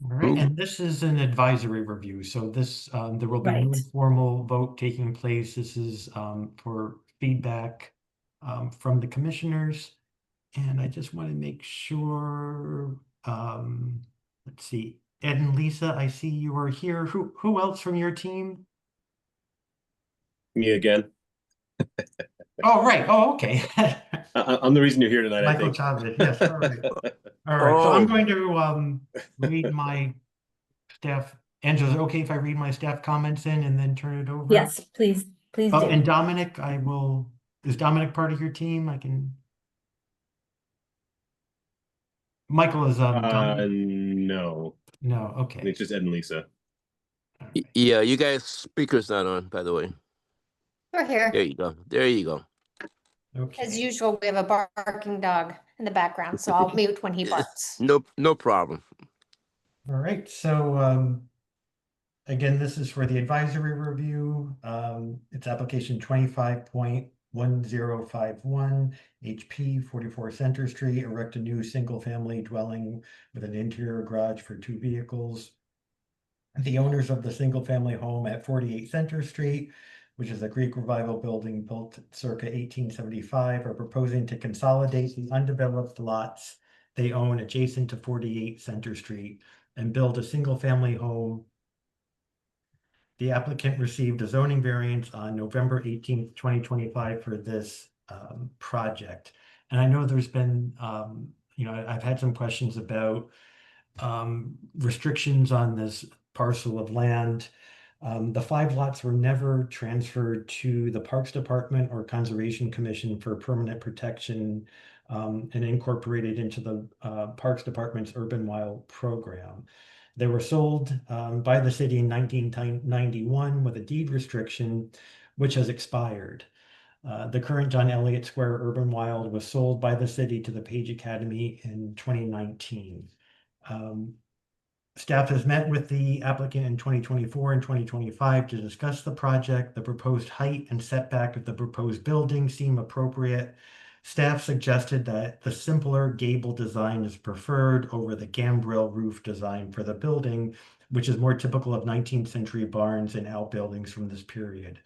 All right, Ooh. and this is an advisory review, so this there will be no Right. formal vote taking place. This is for feedback from the commissioners, and I just want to make sure. Let's see, Ed and Lisa, I see you are here. Who else from your team? Me again. Oh, right. Oh, okay. I'm the reason you're here tonight, I Michael think. Chavez. Yes. All right. All right. So Oh. I'm going to read my staff. Angela, is it okay if I read my staff comments in and then turn it over? Yes, please Oh, do. and Dominic, is Dominic part of your team? Michael is Dominic? No. No, I think okay. it's just Ed and Lisa. All right. Yeah, you guys' speaker's not on, by the way. We're here. There you go. There you go. Okay. As usual, we have a barking dog in the background, so I'll mute when he barks. No problem. All right. So again, this is for the advisory review. It's application 25.1051 HP 44 Center Street, erect a new single-family dwelling with an interior garage for 2 vehicles. The owners of the single-family home at 48 Center Street, which is a Greek Revival building built circa 1875, are proposing to consolidate the undeveloped lots they own adjacent to 48 Center Street and build a single-family home. The applicant received a zoning variance on November 18th, 2025 for this project. And I know there's been, I've had some questions about restrictions on this parcel of land. The 5 lots were never transferred to the Parks Department or Conservation Commission for permanent protection and incorporated into the Parks Department's Urban Wild program. They were sold by the city in 1991 with a deed restriction, which has expired. The current John Elliott Square Urban Wild was sold by the city to the Page Academy in 2019. Staff has met with the applicant in 2024 and 2025 to discuss the project. The proposed height and setback of the proposed building seem appropriate. Staff suggested that the simpler gable design is preferred over the gambrel roof design for the building, which is more typical of 19th century barns and outbuildings from this period.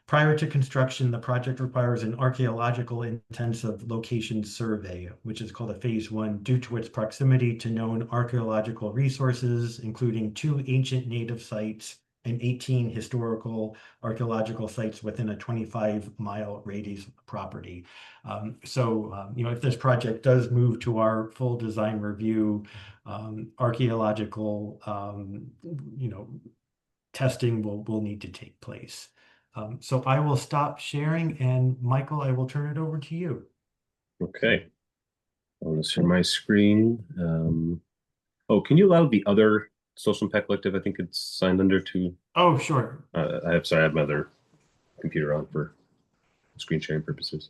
Prior to construction, the project requires an archaeological intensive location survey, which is called a phase 1, due to its proximity to known archaeological resources, including 2 ancient native sites and 18 historical archaeological sites within a 25-mile radius property. If this project does move to our full design review, archaeological, testing will need to take place. So I will stop sharing, and Michael, I will turn it over to you. Okay. want to share my screen. Oh, can you allow the other social impact collective? I think it's signed under to. Oh, sure. I have my other computer on for screen sharing purposes.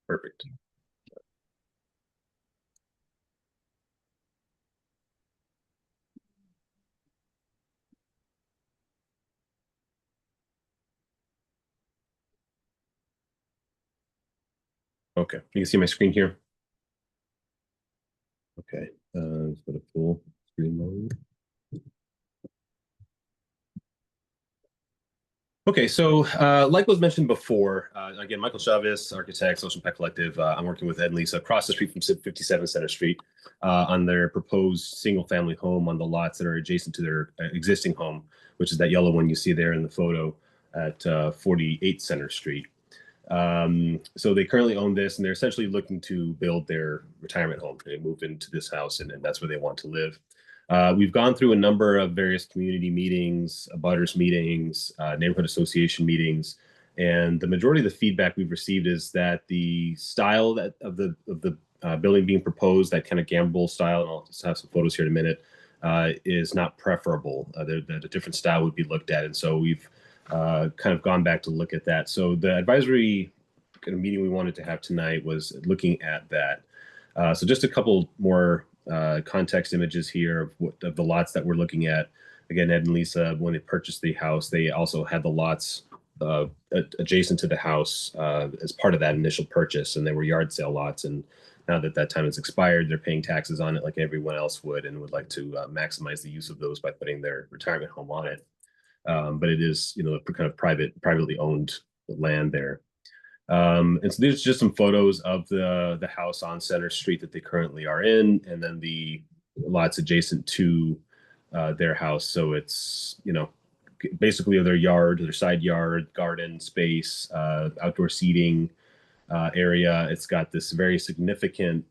Perfect. Okay, you can see my screen here. Okay, let's go to full screen mode. Okay, so like was mentioned before, again, Michael Chavez, architect, Social Impact Collective. I'm working with Ed and Lisa across the street from 57 Center Street on their proposed single-family home on the lots that are adjacent to their existing home, which is that yellow one you see there in the photo at 48 Center Street. So they currently own this, and they're essentially looking to build their retirement home. They move into this house, and that's where they want to live. We've gone through a number of various community meetings, abutters meetings, neighborhood association meetings, and the majority of the feedback we've received is that the style of the building being proposed, that kind of gambrel style, and I'll just have some photos here in a minute, is not preferable. That a different style would be looked at, and so we've kind of gone back to look at that. So the advisory kind of meeting we wanted to have tonight was looking at that. So just a couple more context images here of the lots that we're looking at. Again, Ed and Lisa, when they purchased the house, they also had the lots adjacent to the house as part of that initial purchase, and they were yard sale lots. And now that that time has expired, they're paying taxes on it like everyone else would, and would like to maximize the use of those by putting their retirement home on it. But it is, you know, kind of privately owned land there. And so there's just some photos of the house on Center Street that they currently are in, and then the lots adjacent to their house. So it's, you know, basically their yard, their side yard, garden space, outdoor seating area. It's got this very significant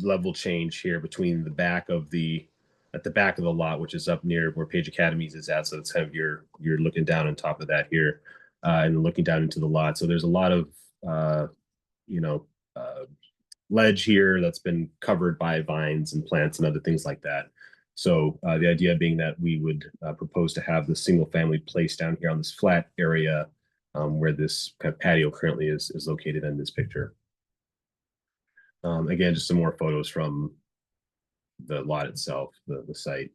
level change here between the back of at the back of the lot, which is up near where Page Academies is at. So it's kind of you're looking down on top of that here, and looking down into the lot. So there's a lot of ledge here that's been covered by vines and plants and other things like that. So the idea being that we would propose to have the single family place down here on this flat area where this kind of patio currently is located in this picture. Again, just some more photos from the lot itself, the site.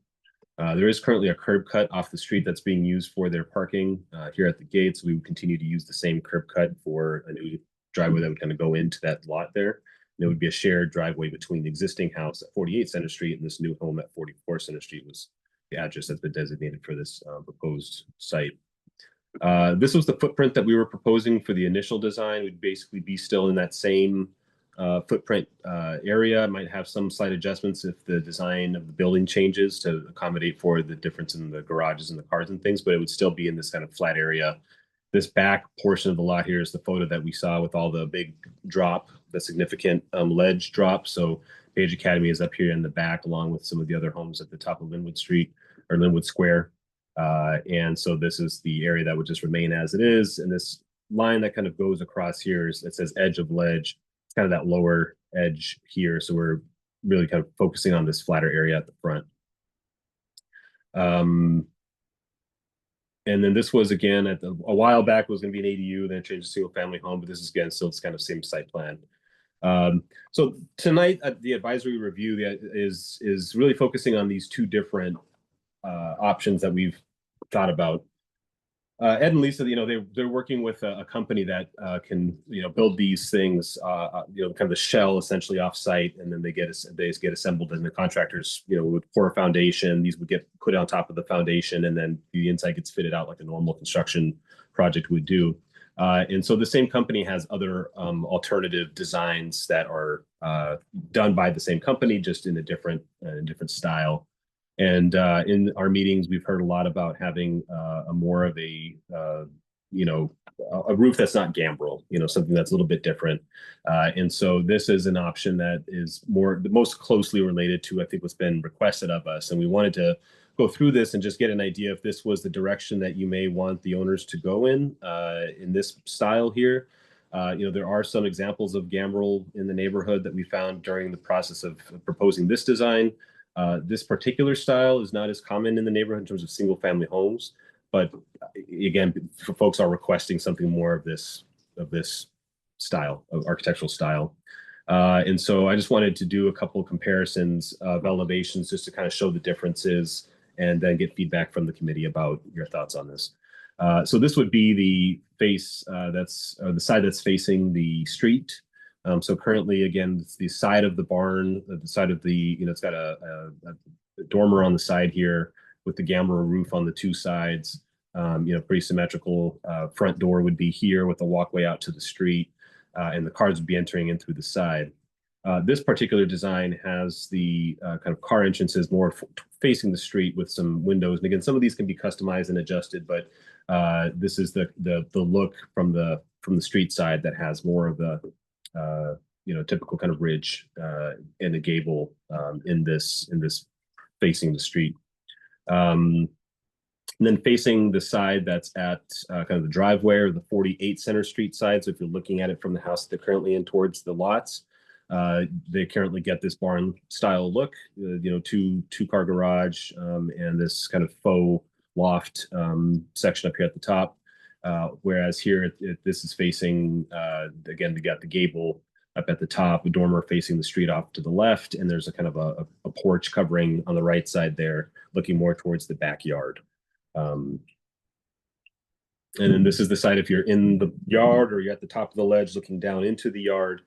There is currently a curb cut off the street that's being used for their parking here at the gates. We would continue to use the same curb cut for a new driveway that would kind of go into that lot there. And it would be a shared driveway between the existing house at 48 Center Street and this new home at 44 Center Street was the address that's been designated for this proposed site. This was the footprint that we were proposing for the initial design. We'd basically be still in that same footprint area. Might have some slight adjustments if the design of the building changes to accommodate for the difference in the garages and the cars and things, but it would still be in this kind of flat area. This back portion of the lot here is the photo that we saw with all the big drop, the significant ledge drop. So Page Academy is up here in the back, along with some of the other homes at the top of Linwood Street or Linwood Square. And so this is the area that would just remain as it is. And this line that kind of goes across here is, it says edge of ledge. It's kind of that lower edge here. So we're really kind of focusing on this flatter area at the front. And then this was, again, a while back was going to be an ADU, then it changed to single family home, but this is, again, still this kind of same site plan. So tonight at the advisory review is really focusing on these two different options that we've thought about. Ed and Lisa, you know, they're working with a company that can, you know, build these things, you know, kind of the shell essentially off-site, and then they get assembled, and the contractors, you know, would pour a foundation. These would get put on top of the foundation, and then the inside gets fitted out like a normal construction project would do. And so the same company has other alternative designs that are done by the same company, just in a different style. And in our meetings, we've heard a lot about having a more of a, you know, a roof that's not gambrel, you know, something that's a little bit different. And so this is an option that is the most closely related to, I think, what's been requested of us. And we wanted to go through this and just get an idea if this was the direction that you may want the owners to go in this style here. There are some examples of gambrel in the neighborhood that we found during the process of proposing this design. This particular style is not as common in the neighborhood in terms of single family homes, but again, folks are requesting something more of this style, of architectural style. And so I just wanted to do a couple of comparisons of elevations just to kind of show the differences and then get feedback from the committee about your thoughts on this. So this would be the face the side that's facing the street. So currently, again, it's the side of the barn, the side of the, it's got a dormer on the side here with the gambrel roof on the two sides. Pretty symmetrical. Front door would be here with a walkway out to the street. And the cars would be entering in through the side. This particular design has the kind of car entrances more facing the street with some windows. And again, some of these can be customized and adjusted, but this is the look from the street side that has more of the typical kind of ridge and the gable in this facing the street. And then facing the side that's at kind of the driveway or the 48 Center Street side. So if you're looking at it from the house they're currently in towards the lots, they currently get this barn style look, two-car garage and this kind of faux loft section up here at the top. Whereas here, this is facing, again, they got the gable up at the top, a dormer facing the street off to the left, and there's a kind of a porch covering on the right side there, looking more towards the backyard. And then this is the side if you're in the yard or you're at the top of the ledge looking down into the yard.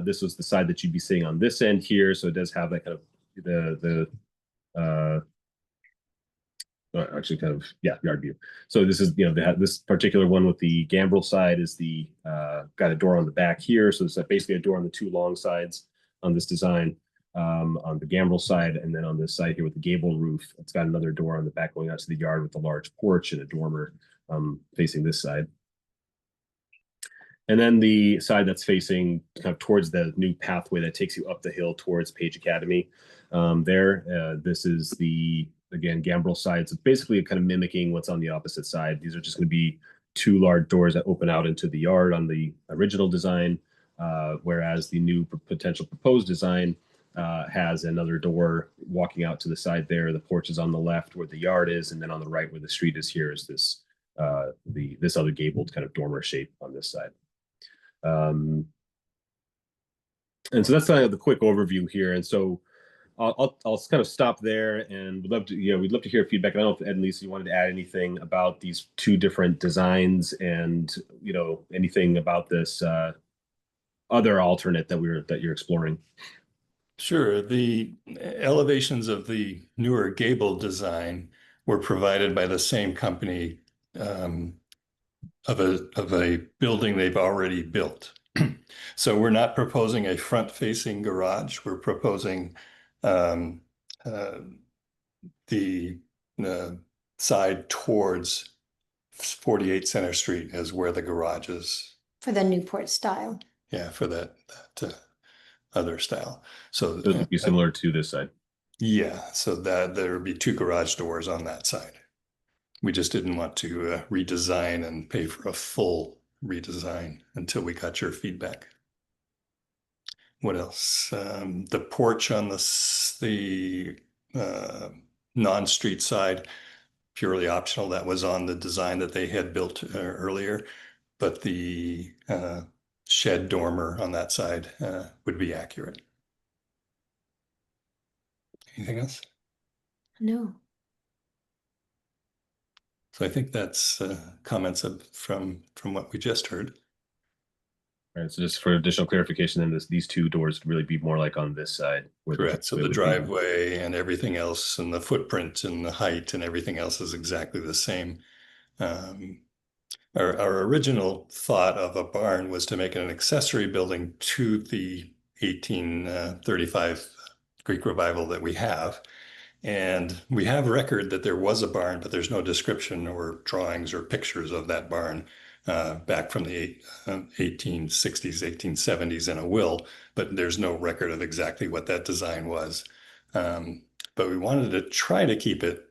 This was the side that you'd be seeing on this end here. So it does have that kind of yard view. So this is, this particular one with the gambrel side is got a door on the back here. So there's basically a door on the two long sides on this design. On the gambrel side, and then on this side here with the gable roof, it's got another door on the back going out to the yard with a large porch and a dormer facing this side. And then the side that's facing kind of towards the new pathway that takes you up the hill towards Page Academy. This is again, gambrel side. So basically kind of mimicking what's on the opposite side. These are just going to be two large doors that open out into the yard on the original design, whereas the new potential proposed design has another door walking out to the side there. The porch is on the left where the yard is, and then on the right where the street is here is this this other gabled kind of dormer shape on this side. And so that's kind of the quick overview here. And so I'll kind of stop there, and we'd love to hear feedback. I don't know if Ed and Lisa, you wanted to add anything about these two different designs, and anything about this other alternate that you're exploring. Sure. The elevations of the newer gable design were provided by the same company of a building they've already built. So we're not proposing a front-facing garage. We're proposing the side towards 48 Center Street as where the garage is. For the Newport style. Yeah, for that other style. So it would be similar to this side. Yeah, so that there would be two garage doors on that side. We just didn't want to redesign and pay for a full redesign until we got your feedback. What else? The porch on the non-street side, purely optional. That was on the design that they had built earlier, but the shed dormer on that side would be accurate. Anything else? No. So I think that's comments from what we just heard. All right, so just for additional clarification, then these two doors would really be more like on this side. Correct. So the driveway and everything else, and the footprint and the height and everything else is exactly the same. Our original thought of a barn was to make it an accessory building to the 1835 Greek Revival that we have. And we have record that there was a barn, but there's no description or drawings or pictures of that barn back from the 1860s, 1870s in a will, but there's no record of exactly what that design was. But we wanted to try to keep it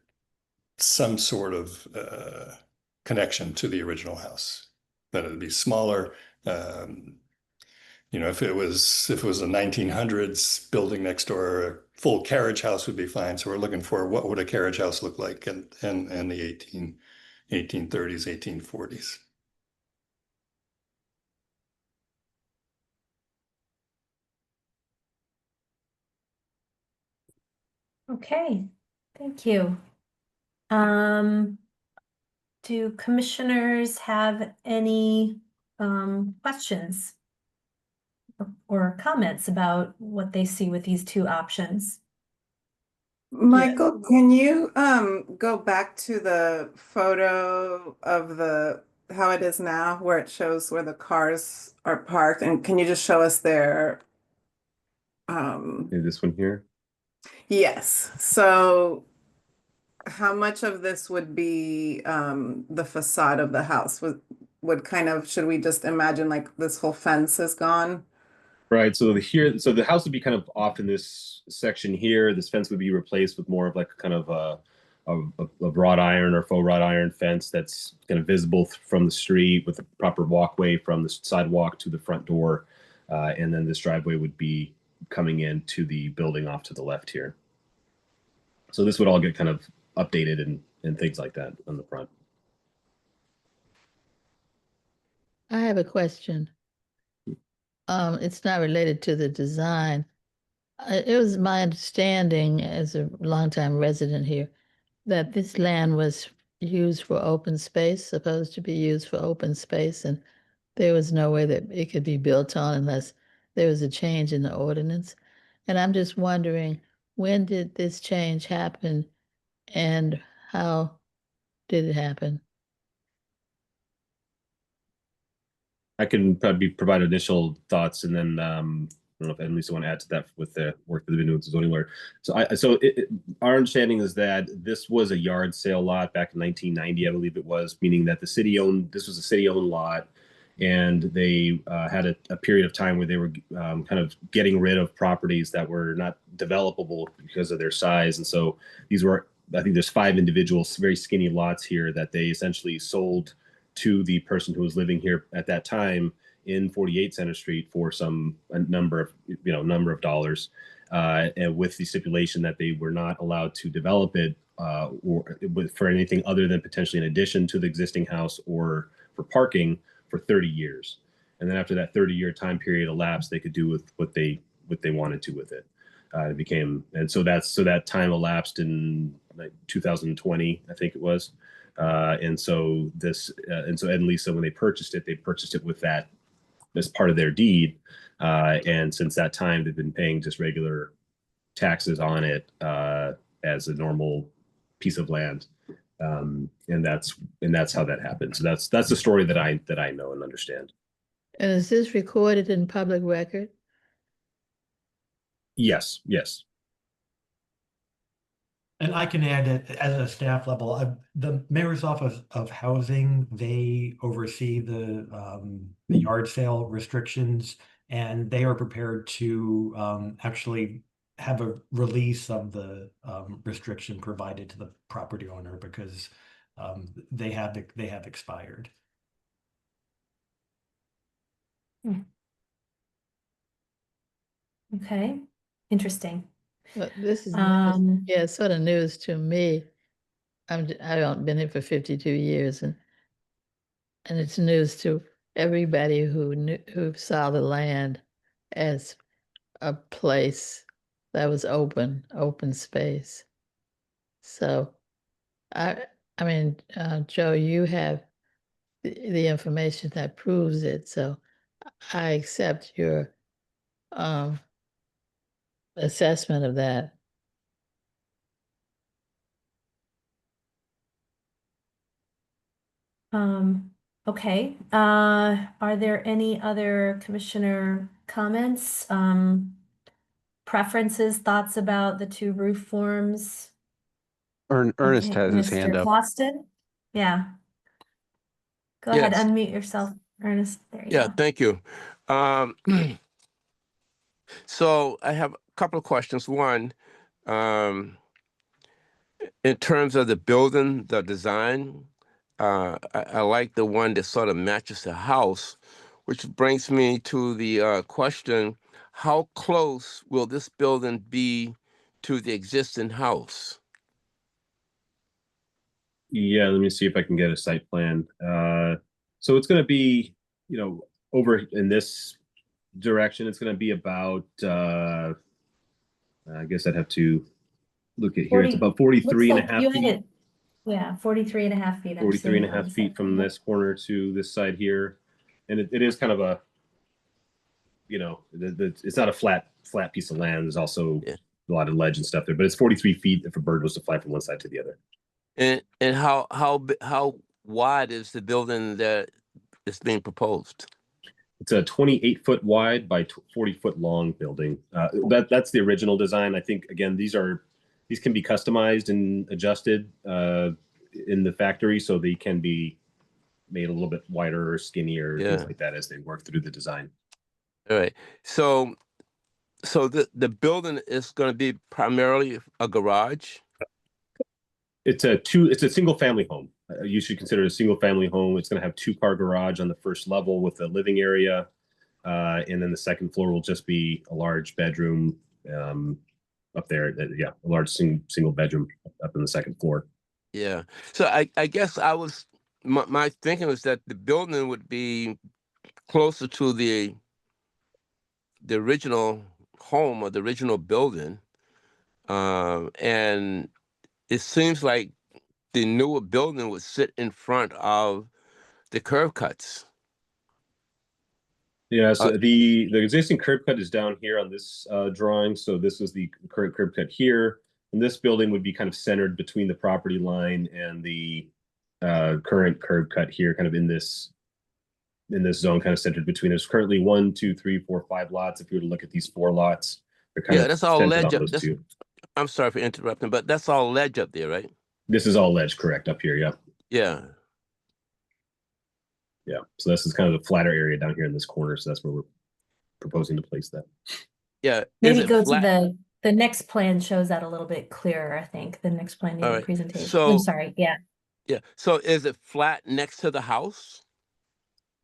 some sort of connection to the original house. That it would be smaller. You know, if it was a 1900s building next door, a full carriage house would be fine. So we're looking for what would a carriage house look like in the 1830s, 1840s. Okay, thank you. Do commissioners have any questions or comments about what they see with these two options? Michael, can you go back to the photo of how it is now, where it shows where the cars are parked, and can you just show us their This one here. yes. So how much of this would be the facade of the house? Would kind of, should we just imagine like this whole fence is gone? Right. So the house would be kind of off in this section here. This fence would be replaced with more of like kind of a wrought iron or faux wrought iron fence that's kind of visible from the street with a proper walkway from the sidewalk to the front door. And then this driveway would be coming into the building off to the left here. So this would all get kind of updated and things like that on the front. I have a question. It's not related to the design. It was my understanding as a longtime resident here that this land was used for open space, supposed to be used for open space, and there was no way that it could be built on unless there was a change in the ordinance. And I'm just wondering, when did this change happen and how did it happen? I can probably provide initial thoughts, and then I don't know if Annalisa want to add to that with the work that they've been doing with the zoning lawyer. So our understanding is that this was a yard sale lot back in 1990, I believe it was, meaning that the city owned, this was a city-owned lot, and they had a period of time where they were kind of getting rid of properties that were not developable because of their size. And so these were, I think there's 5 individuals, very skinny lots here that they essentially sold to the person who was living here at that time in 48 Center Street for a number of dollars, and with the stipulation that they were not allowed to develop it or for anything other than potentially an addition to the existing house or for parking for 30 years. And then after that 30-year time period elapsed, they could do with what they wanted to with it. It became, and so that time elapsed in like 2020, I think it was. And so Ed and Lisa, when they purchased it with that as part of their deed. And since that time, they've been paying just regular taxes on it as a normal piece of land. And that's how that happened. So that's the story that I know and understand. And is this recorded in public record? Yes. And I can add it at a staff level. The Mayor's Office of Housing, they oversee the yard sale restrictions, and they are prepared to actually have a release of the restriction provided to the property owner because they have expired. Okay, interesting. Well, this is news. Yeah, it's sort of news to me. I've been here for 52 years, and it's news to everybody who saw the land as a place that was open space. So, I mean, Joe, you have the information that proves it. So, I accept your assessment of that. Okay. Are there any other commissioner comments, preferences, thoughts about the 2 roof forms? Ernest Okay, has his hand Mr. up. Clauston? Yeah. Go ahead, Yes. unmute yourself, Ernest. There you go. Thank you. So I have a couple of questions. One, In terms of the building, the design, I like the one that sort of matches the house, which brings me to the question, how close will this building be to the existing house? Yeah, let me see if I can get a site plan. So it's going to be, over in this direction, it's going to be about, I guess I'd have to look at here. It's about 43 and a half feet. Yeah, 43 and a half feet. 43 and a half feet from this corner to this side here. And it is kind of a, it's not a flat piece of land. There's also a lot of ledge and stuff there, but it's 43 feet if a bird was to fly from one side to the other. And how wide is the building that is being proposed? It's a 28-foot wide by 40-foot long building. That's the original design. I think again these can be customized and adjusted in the factory, so they can be made a little bit wider or skinnier, things like that as they work through the design. All right. So the building is going to be primarily a garage. It's a single family home. You should consider it a single family home. It's going to have 2-car garage on the first level with a living area. And then the second floor will just be a large bedroom up there. A large single bedroom up in the second floor. Yeah. So I guess my thinking was that the building would be closer to the original home or the original building. And it seems like the newer building would sit in front of the curb cuts. Yeah, so the existing curb cut is down here on this drawing. So this is the current curb cut here. And this building would be kind of centered between the property line and the current curb cut here, kind of in this zone, kind of centered between. There's currently 1, 2, 3, 4, 5 lots. If you were to look at these 4 lots, they're kind of that's all ledge up. I'm sorry for interrupting, but that's all ledge up there, right? This is all ledge, correct, up here, yeah. Yeah. Yeah, so this is kind of the flatter area down here in this corner, so that's where we're proposing to place that. Yeah. Maybe go to the next plan shows that a little bit clearer, I think. The next plan in the presentation. So, I'm sorry, yeah. Yeah, so is it flat next to the house?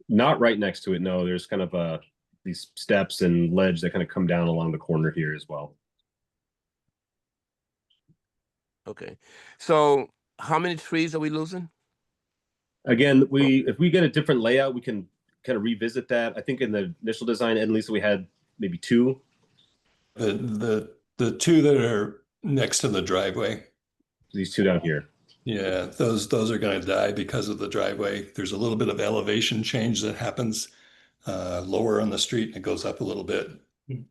Not right next to it, no. There's kind of these steps and ledge that kind of come down along the corner here as well. Okay, so how many trees are we losing? Again, if we get a different layout, we can kind of revisit that. I think in the initial design, Ed and Lisa, we had maybe 2. The 2 that are next to the driveway. These 2 down here. Yeah, those are going to die because of the driveway. There's a little bit of elevation change that happens lower on the street, and it goes up a little bit.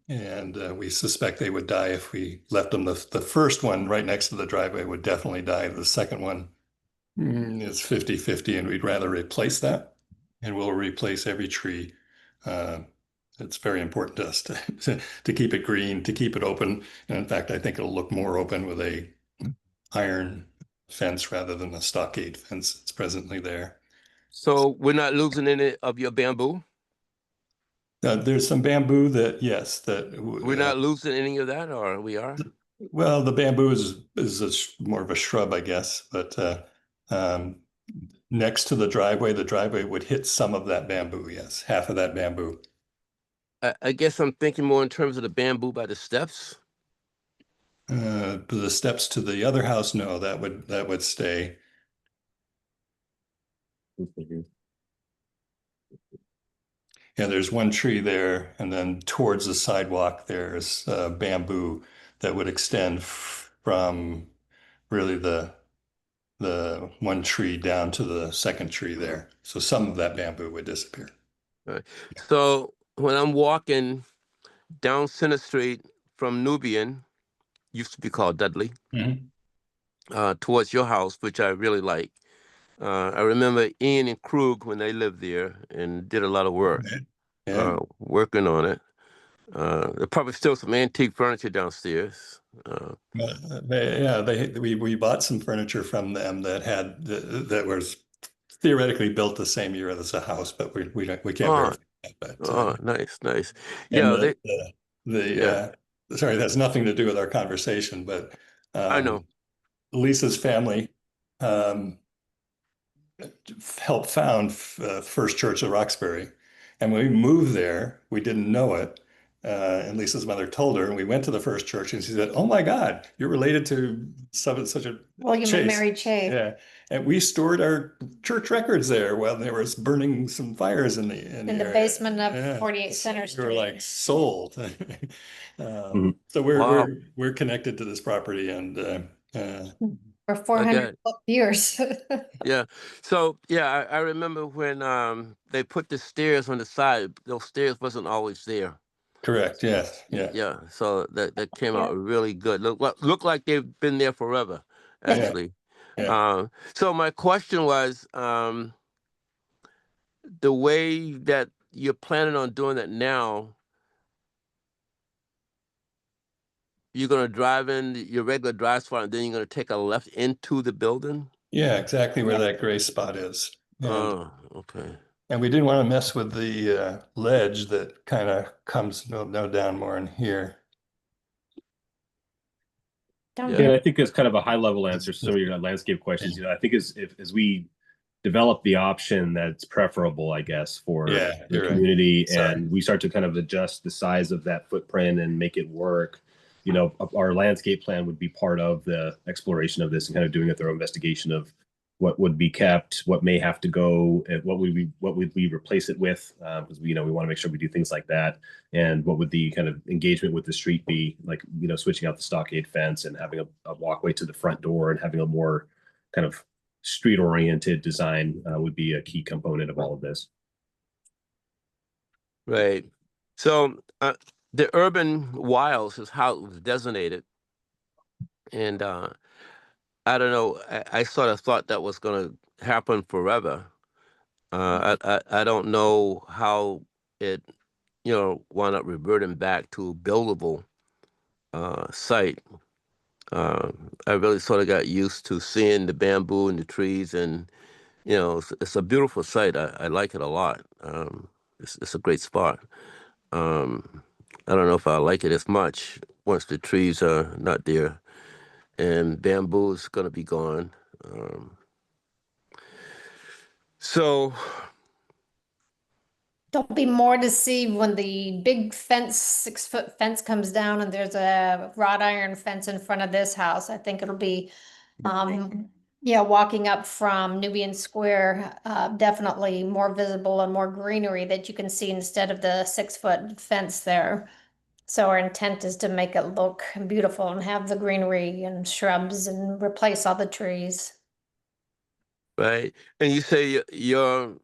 And we suspect they would die if we left them. The first one right next to the driveway would definitely die. The second one is 50-50, and we'd rather replace that. And we'll replace every tree. It's very important to us to keep it green, to keep it open. And in fact, I think it'll look more open with a iron fence rather than a stockade fence that's presently there. So we're not losing any of your bamboo? There's some bamboo that, yes, that we're not losing any of that, or we are? Well, the bamboo is more of a shrub, I guess, but next to the driveway would hit some of that bamboo. Yes, half of that bamboo. I guess I'm thinking more in terms of the bamboo by the steps. The steps to the other house, no, that would stay. Yeah, there's one tree there, and then towards the sidewalk, there's bamboo that would extend from really the one tree down to the second tree there. So some of that bamboo would disappear. All right. So when I'm walking down Center Street from Nubian, used to be called Dudley, towards your house, which I really like. I remember Ian and Krug when they lived there and did a lot of work, working on it. There probably still some antique furniture downstairs. We bought some furniture from them that was theoretically built the same year as the house, but we can't verify that. But, nice. Yeah, sorry, that's nothing to do with our conversation, but I know. Lisa's family helped found First Church of Roxbury. And when we moved there, we didn't know it. And Lisa's mother told her, and we went to the First Church, and she said, "Oh my God, you're related to such a William and Mary Chase. Yeah, and we stored our church records there while there was burning some fires in the area. Basement of Yeah. 48 Center We were Street. like sold. So Wow. we're connected to this property, and For 400 years. Yeah. So yeah, I remember when they put the stairs on the side. Those stairs wasn't always there. correct. Yes. Yeah. Yeah. So that came out really good. Look like they've been there forever, actually. Yeah. So my question was, the way that you're planning on doing that now, you're gonna drive in your regular drive spot, and then you're gonna take a left into the building? Yeah, exactly where that gray spot is. Oh, okay. And we didn't want to mess with the ledge that kind of comes no down more in here. Yeah, I think as kind of a high level answer to some of your landscape questions, I think as we develop the option that's preferable, I guess, for the community, and we start to kind of adjust the size of that footprint and make it work, our landscape plan would be part of the exploration of this and kind of doing a thorough investigation of what would be kept, what may have to go, and what would we replace it with, because we want to make sure we do things like that, and what would the kind of engagement with the street be, like switching out the stockade fence and having a walkway to the front door and having a more kind of street oriented design would be a key component of all of this. Right. So the urban wilds is how it was designated, and I don't know. I sort of thought that was going to happen forever. I don't know how it, wound up reverting back to buildable site. I really sort of got used to seeing the bamboo and the trees, and it's a beautiful site. I like it a lot. It's a great spot. I don't know if I like it as much once the trees are not there, and bamboo is going to be gone. So There'll be more to see when the big fence, 6-foot fence comes down, and there's a wrought iron fence in front of this house. I think it'll be, walking up from Nubian Square, definitely more visible and more greenery that you can see instead of the 6-foot fence there. So our intent is to make it look beautiful and have the greenery and shrubs and replace all the trees. right, and you say your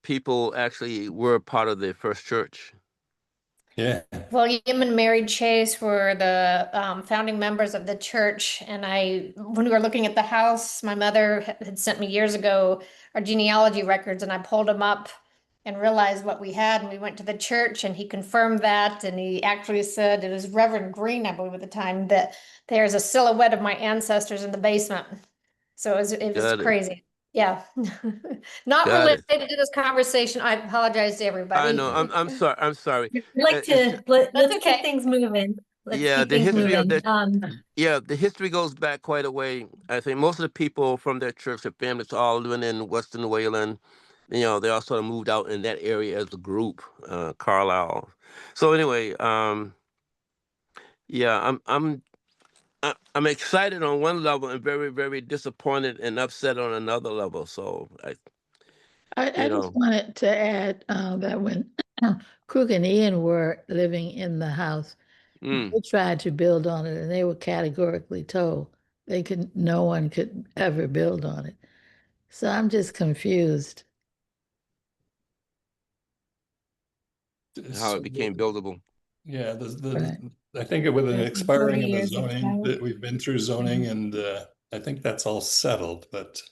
people actually were part of the First Church. Yeah. William and Mary Chase were the founding members of the church. And when we were looking at the house, my mother had sent me years ago our genealogy records, and I pulled them up and realized what we had. And we went to the church, and he confirmed that. And he actually said, it was Reverend Green, I believe at the time, that there's a silhouette of my ancestors in the basement. So it was crazy. Yeah. Not related to this conversation. I apologize to everybody. I know. I'm sorry. I'm sorry. Let's keep things moving. The history of the history goes back quite a way. I think most of the people from their church, their families, are all living in Western Wayland. They all sort of moved out in that area as a group, Carlisle. So anyway, I'm excited on one level and very, very disappointed and upset on another level. So I just wanted to add that when Crook and Ian were living in the house, they tried to build on it, and they were categorically told no one could ever build on it. So I'm just confused. How it became buildable. Yeah, I think with an expiring of the zoning, that we've been through zoning, and I think that's all settled, but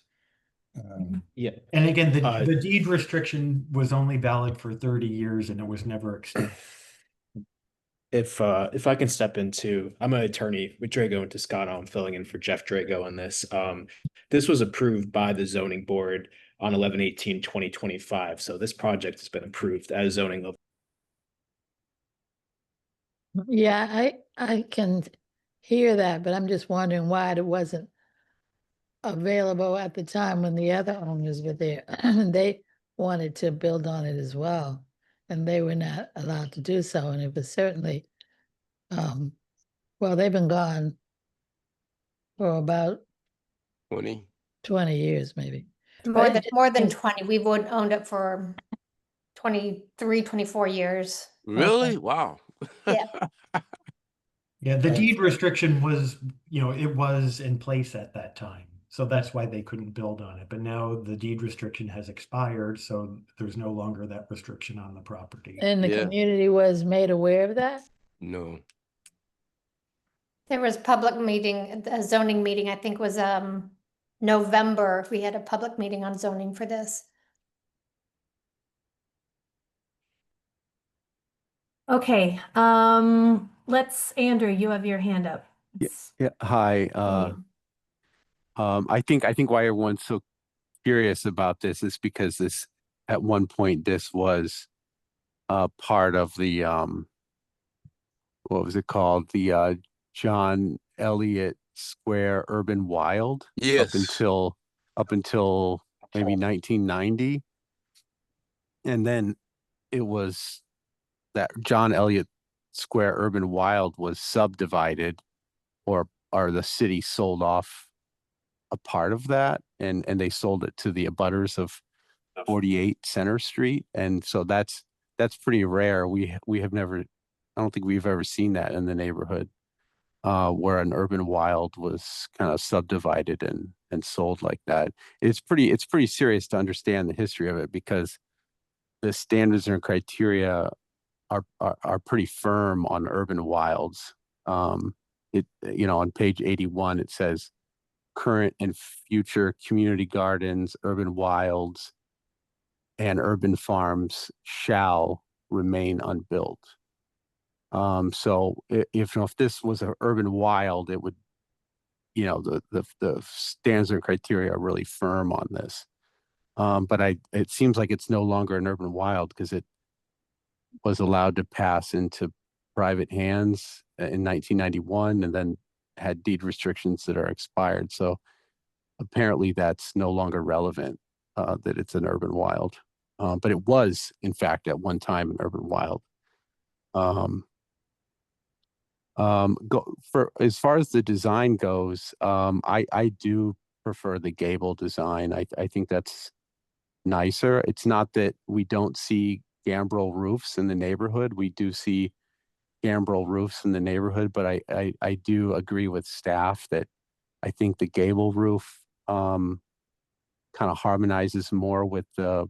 yeah. And again, the deed restriction was only valid for 30 years, and it was never extended. If I can step into, I'm an attorney with Drago and Toscano. I'm filling in for Jeff Drago on this. This was approved by the zoning board on 11/18/2025. So this project has been approved at a zoning level. Yeah, I can hear that, but I'm just wondering why it wasn't available at the time when the other owners were there. And they wanted to build on it as well. And they were not allowed to do so. And it was certainly, well, they've been gone for about 20. 20 years, maybe. More than 20. We've owned it for 23, 24 years. Really? Wow. Yeah. Yeah, the deed restriction was, it was in place at that time. So that's why they couldn't build on it. But now the deed restriction has expired, so there's no longer that restriction on the property. And the Yeah. community was made aware of that? No. There was public meeting, a zoning meeting, I think was November. We had a public meeting on zoning for this. Okay, Andrew, you have your hand up. Yeah. Hi. I think why everyone's so curious about this is because this, at one point, this was part of the what was it called? The John Elliott Square Urban Wild. Yes. Up until maybe 1990. And then it was that John Elliott Square Urban Wild was subdivided, or the city sold off a part of that, and they sold it to the abutters of 48 Center Street. And so that's pretty rare. We have never, I don't think we've ever seen that in the neighborhood, where an urban wild was kind of subdivided and sold like that. It's pretty serious to understand the history of it, because the standards and criteria are pretty firm on urban wilds. On page 81, it says current and future community gardens, urban wilds, and urban farms shall remain unbuilt. So if this was an urban wild, it would, the standards and criteria are really firm on this. But it seems like it's no longer an urban wild, because it was allowed to pass into private hands in 1991, and then had deed restrictions that are expired. So apparently that's no longer relevant, that it's an urban wild. But it was, in fact, at one time an urban wild. For as far as the design goes, I do prefer the gable design. I think that's nicer. It's not that we don't see gambrel roofs in the neighborhood. We do see gambrel roofs in the neighborhood, but I do agree with staff that I think the gable roof kind of harmonizes more with the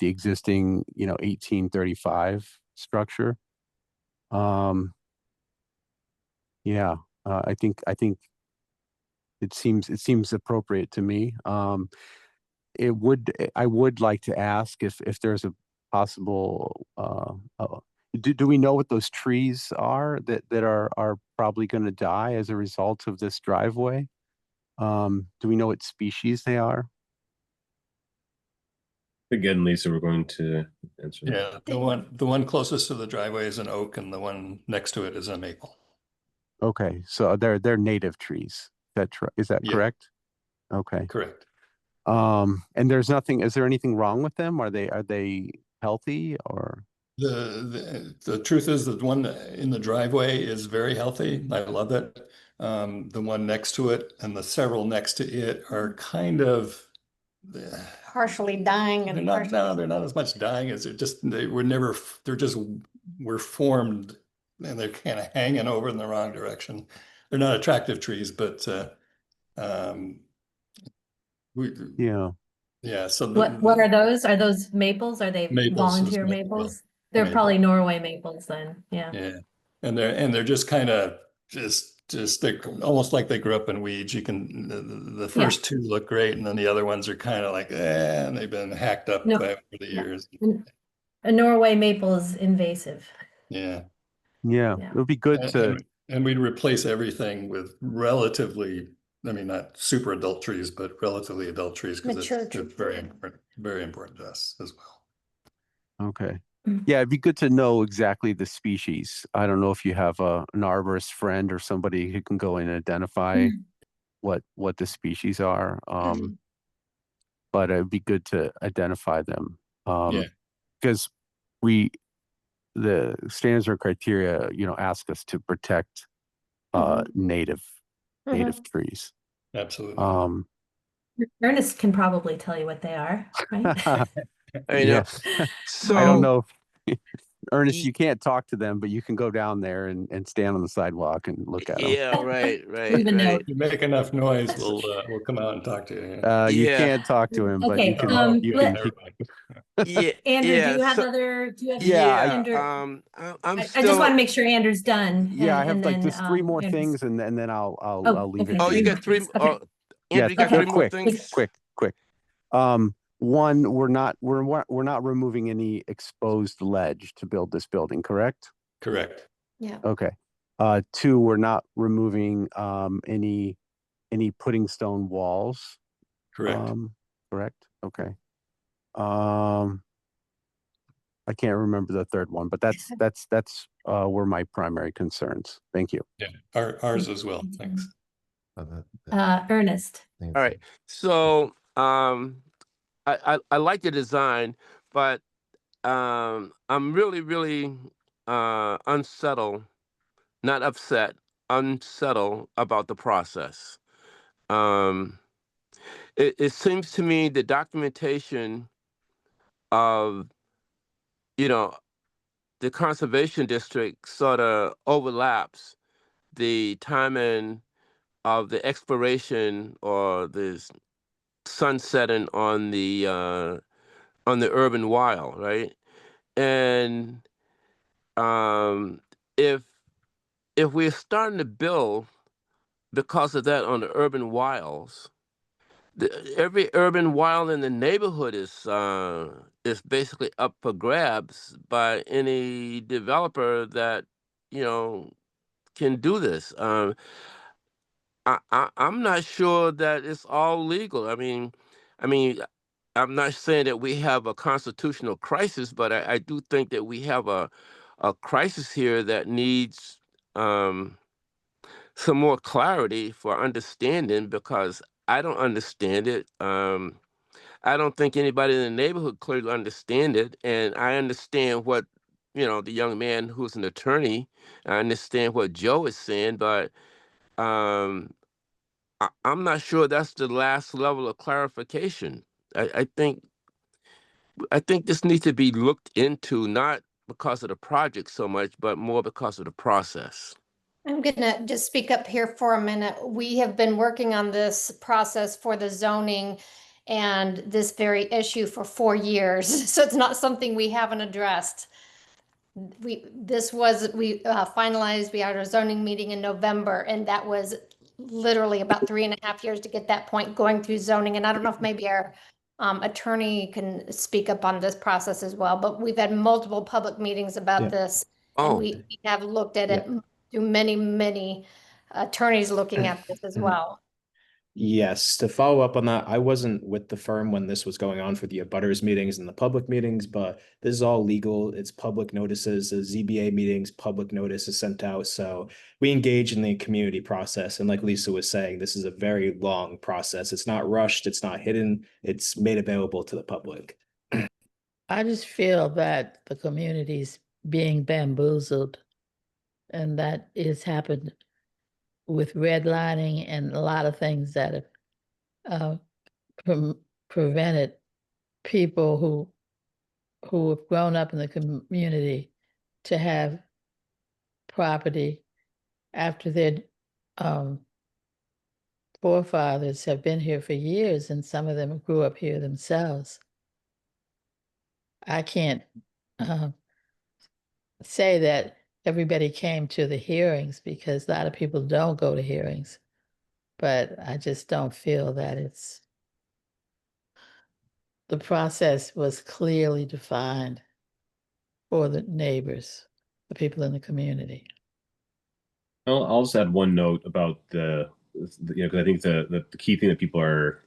existing 1835 structure. I think it seems appropriate to me. I would like to ask if there's a possible, do we know what those trees are that are probably going to die as a result of this driveway? Do we know what species they are? Again, Lisa, we're going to answer that. Yeah, the one closest to the driveway is an oak, and the one next to it is a maple. Okay, so they're native trees. Is that correct? Okay. Correct. And there's nothing, is there anything wrong with them? Are they healthy, or? The truth is that one in the driveway is very healthy. I love it. The one next to it and the several next to it are kind of Partially dying, and they're not as much dying as we're formed, and they're kind of hanging over in the wrong direction. They're not attractive trees, but so what are those? Are those maples? Are they Maples, volunteer maples? They're probably Norway maples then. Yeah. And they're just kind of they're almost like they grew up in weeds. You can the first two look great, and then the other ones are kind of like and they've been hacked up over the years. A Norway maple is invasive. Yeah, it would be good and we'd replace everything with relatively, I mean, not super adult trees, but relatively adult trees, because it's very important to us as well. Okay. Yeah, it'd be good to know exactly the species. I don't know if you have an arborist friend or somebody who can go and identify what the species are. But it'd be good to identify them. Because the standards or criteria, ask us to protect native trees. Absolutely. Ernest can probably tell you what they are, right? Yes. So I don't know if Ernest, you can't talk to them, but you can go down there and stand on the sidewalk and look at them. Yeah, right. If you make enough noise, we'll come out and talk to you. You can't talk to him, but Okay, you can. Yeah, Andrew, do you have Andrew? I'm I just still. want to make sure Andrew's done. Yeah, I have and like then, just three more Ernest. things, and then I'll leave it. Oh, to you you. got three. Okay. Andrew, you got three more quick, things. quick. One, we're not removing any exposed ledge to build this building, correct? Correct. Yeah. Okay. Two, we're not removing any pudding stone walls. Correct. Correct. Okay. I can't remember the third one, but that's were my primary concerns. Thank you. Yeah, ours as well. Thanks. Ernest. All right. So I like the design, but I'm really unsettled, not upset, unsettled about the process. It seems to me the documentation of the conservation district sort of overlaps the timing of the exploration or the sunsetting on the urban wild, right? And if we're starting to build because of that on the urban wilds, every urban wild in the neighborhood is basically up for grabs by any developer that can do this. I'm not sure that it's all legal. I mean, I'm not saying that we have a constitutional crisis, but I do think that we have a crisis here that needs some more clarity for understanding, because I don't understand it. I don't think anybody in the neighborhood clearly understand it, and I understand what the young man who's an attorney. I understand what Joe is saying, but I'm not sure that's the last level of clarification. I think this needs to be looked into, not because of the project so much, but more because of the process. I'm gonna just speak up here for a minute. We have been working on this process for the zoning and this very issue for 4 years. So it's not something we haven't addressed. We finalized, we had our zoning meeting in November, and that was literally about 3.5 years to get that point going through zoning. And I don't know if maybe our attorney can speak up on this process as well, but we've had multiple public meetings about this. And we have looked at it through many attorneys looking at this as well. Yes, to follow up on that, I wasn't with the firm when this was going on for the abutters meetings and the public meetings, but this is all legal. It's public notices, the ZBA meetings, public notice is sent out. So we engage in the community process. And like Lisa was saying, this is a very long process. It's not rushed, it's not hidden, it's made available to the public. I just feel that the community's being bamboozled, and that is happened with redlining and a lot of things that have prevented people who have grown up in the community to have property after their forefathers have been here for years, and some of them grew up here themselves. I can't say that everybody came to the hearings, because a lot of people don't go to hearings, but I just don't feel that the process was clearly defined for the neighbors, the people in the community. I'll just add one note about because I think the key thing that people are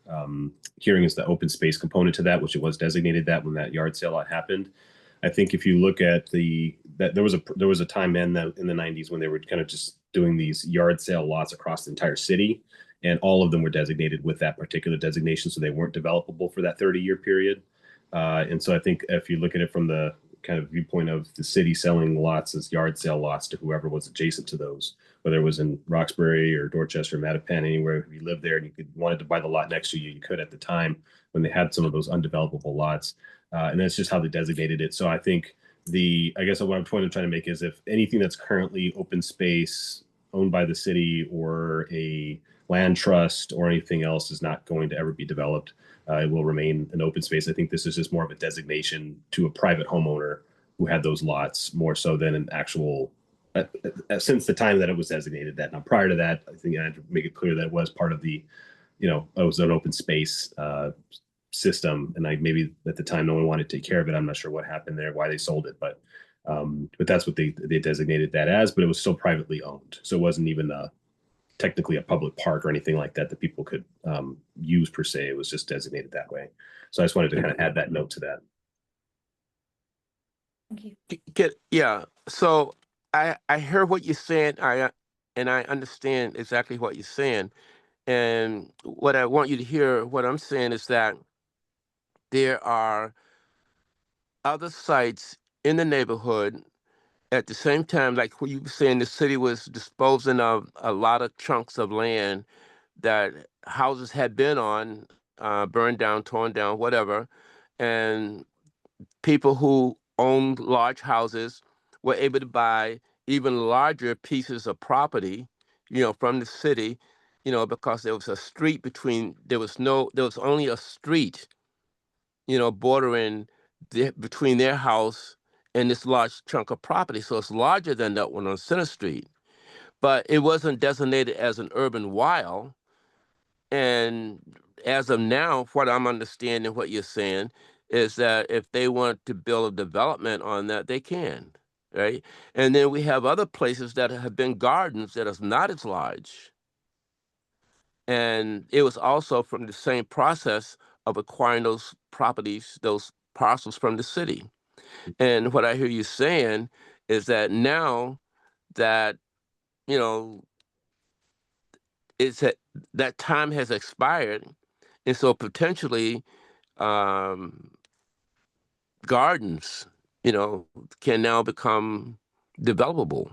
hearing is the open space component to that, which it was designated that when that yard sale lot happened. I think if you look at that there was a time in the 90s when they were kind of just doing these yard sale lots across the entire city, and all of them were designated with that particular designation, so they weren't developable for that 30-year period. And so I think if you look at it from the kind of viewpoint of the city selling lots as yard sale lots to whoever was adjacent to those, whether it was in Roxbury or Dorchester, Mattapan, anywhere, if you lived there and you wanted to buy the lot next to you, you could at the time when they had some of those undevelopable lots. And that's just how they designated it. So I think I guess what I'm trying to make is if anything that's currently open space owned by the city or a land trust or anything else is not going to ever be developed, it will remain an open space. I think this is just more of a designation to a private homeowner who had those lots more so than an actual, since the time that it was designated that. Now, prior to that, I think I had to make it clear that it was part of the, it was an open space system. And maybe at the time, no one wanted to take care of it. I'm not sure what happened there, why they sold it, but that's what they designated that as, but it was still privately owned. So it wasn't even technically a public park or anything like that people could use per se. It was just designated that way. So I just wanted to kind of add that note to that. Thank you. Yeah. So I hear what you're saying. And I understand exactly what you're saying. And what I want you to hear, what I'm saying is that there are other sites in the neighborhood at the same time, like what you were saying, the city was disposing of a lot of chunks of land that houses had been on, burned down, torn down, whatever. And people who owned large houses were able to buy even larger pieces of property, from the city, because there was a street there was only a street, bordering between their house and this large chunk of property. So it's larger than that one on Center Street. But it wasn't designated as an urban wild. And as of now, what I'm understanding, what you're saying, is that if they want to build a development on that, they can, right? And then we have other places that have been gardens that is not as large. And it was also from the same process of acquiring those properties, those parcels from the city. And what I hear you saying is that now that, it's that time has expired, and so potentially gardens, can now become developable.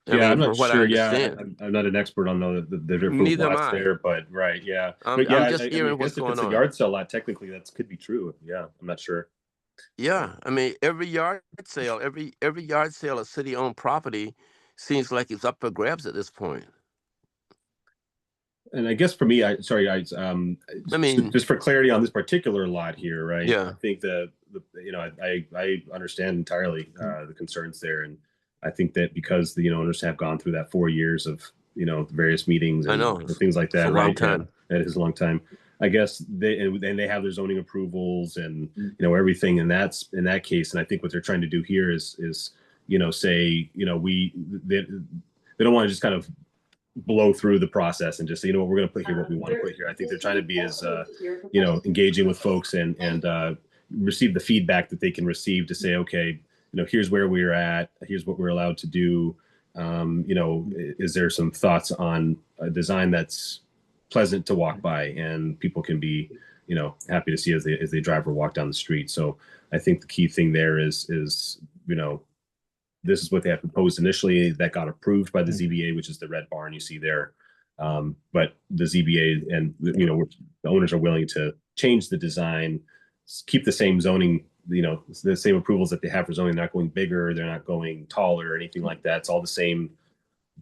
I'm not from what I sure. Yeah, understand. I'm not an expert on the different Neither am lots I. there, but right, yeah. I'm just hearing what's if going it's a on. yard sale lot, technically that could be true. Yeah, I'm not sure. Yeah, every yard sale, every yard sale of city-owned property seems like it's up for grabs at this point. And I guess for me, just for clarity on this particular lot here, right? Yeah. I think I understand entirely the concerns there, and I think that because the owners have gone through that 4 years of various meetings I and know. things like that, It's a right? long time. Yeah, that is a long time. I guess they have their zoning approvals and everything in that case, and I think what they're trying to do here is say they don't want to just kind of blow through the process and just say, we're going to put here what we want to put here. I think they're trying to be as, engaging with folks and receive the feedback that they can receive to say, okay, here's where we're at, here's what we're allowed to do. Is there some thoughts on a design that's pleasant to walk by and people can be, happy to see as they drive or walk down the street. So I think the key thing there is this is what they had proposed initially that got approved by the ZBA, which is the red barn you see there. But the ZBA and the owners are willing to change the design, keep the same zoning, the same approvals that they have for zoning. They're not going bigger, they're not going taller or anything like that. It's all the same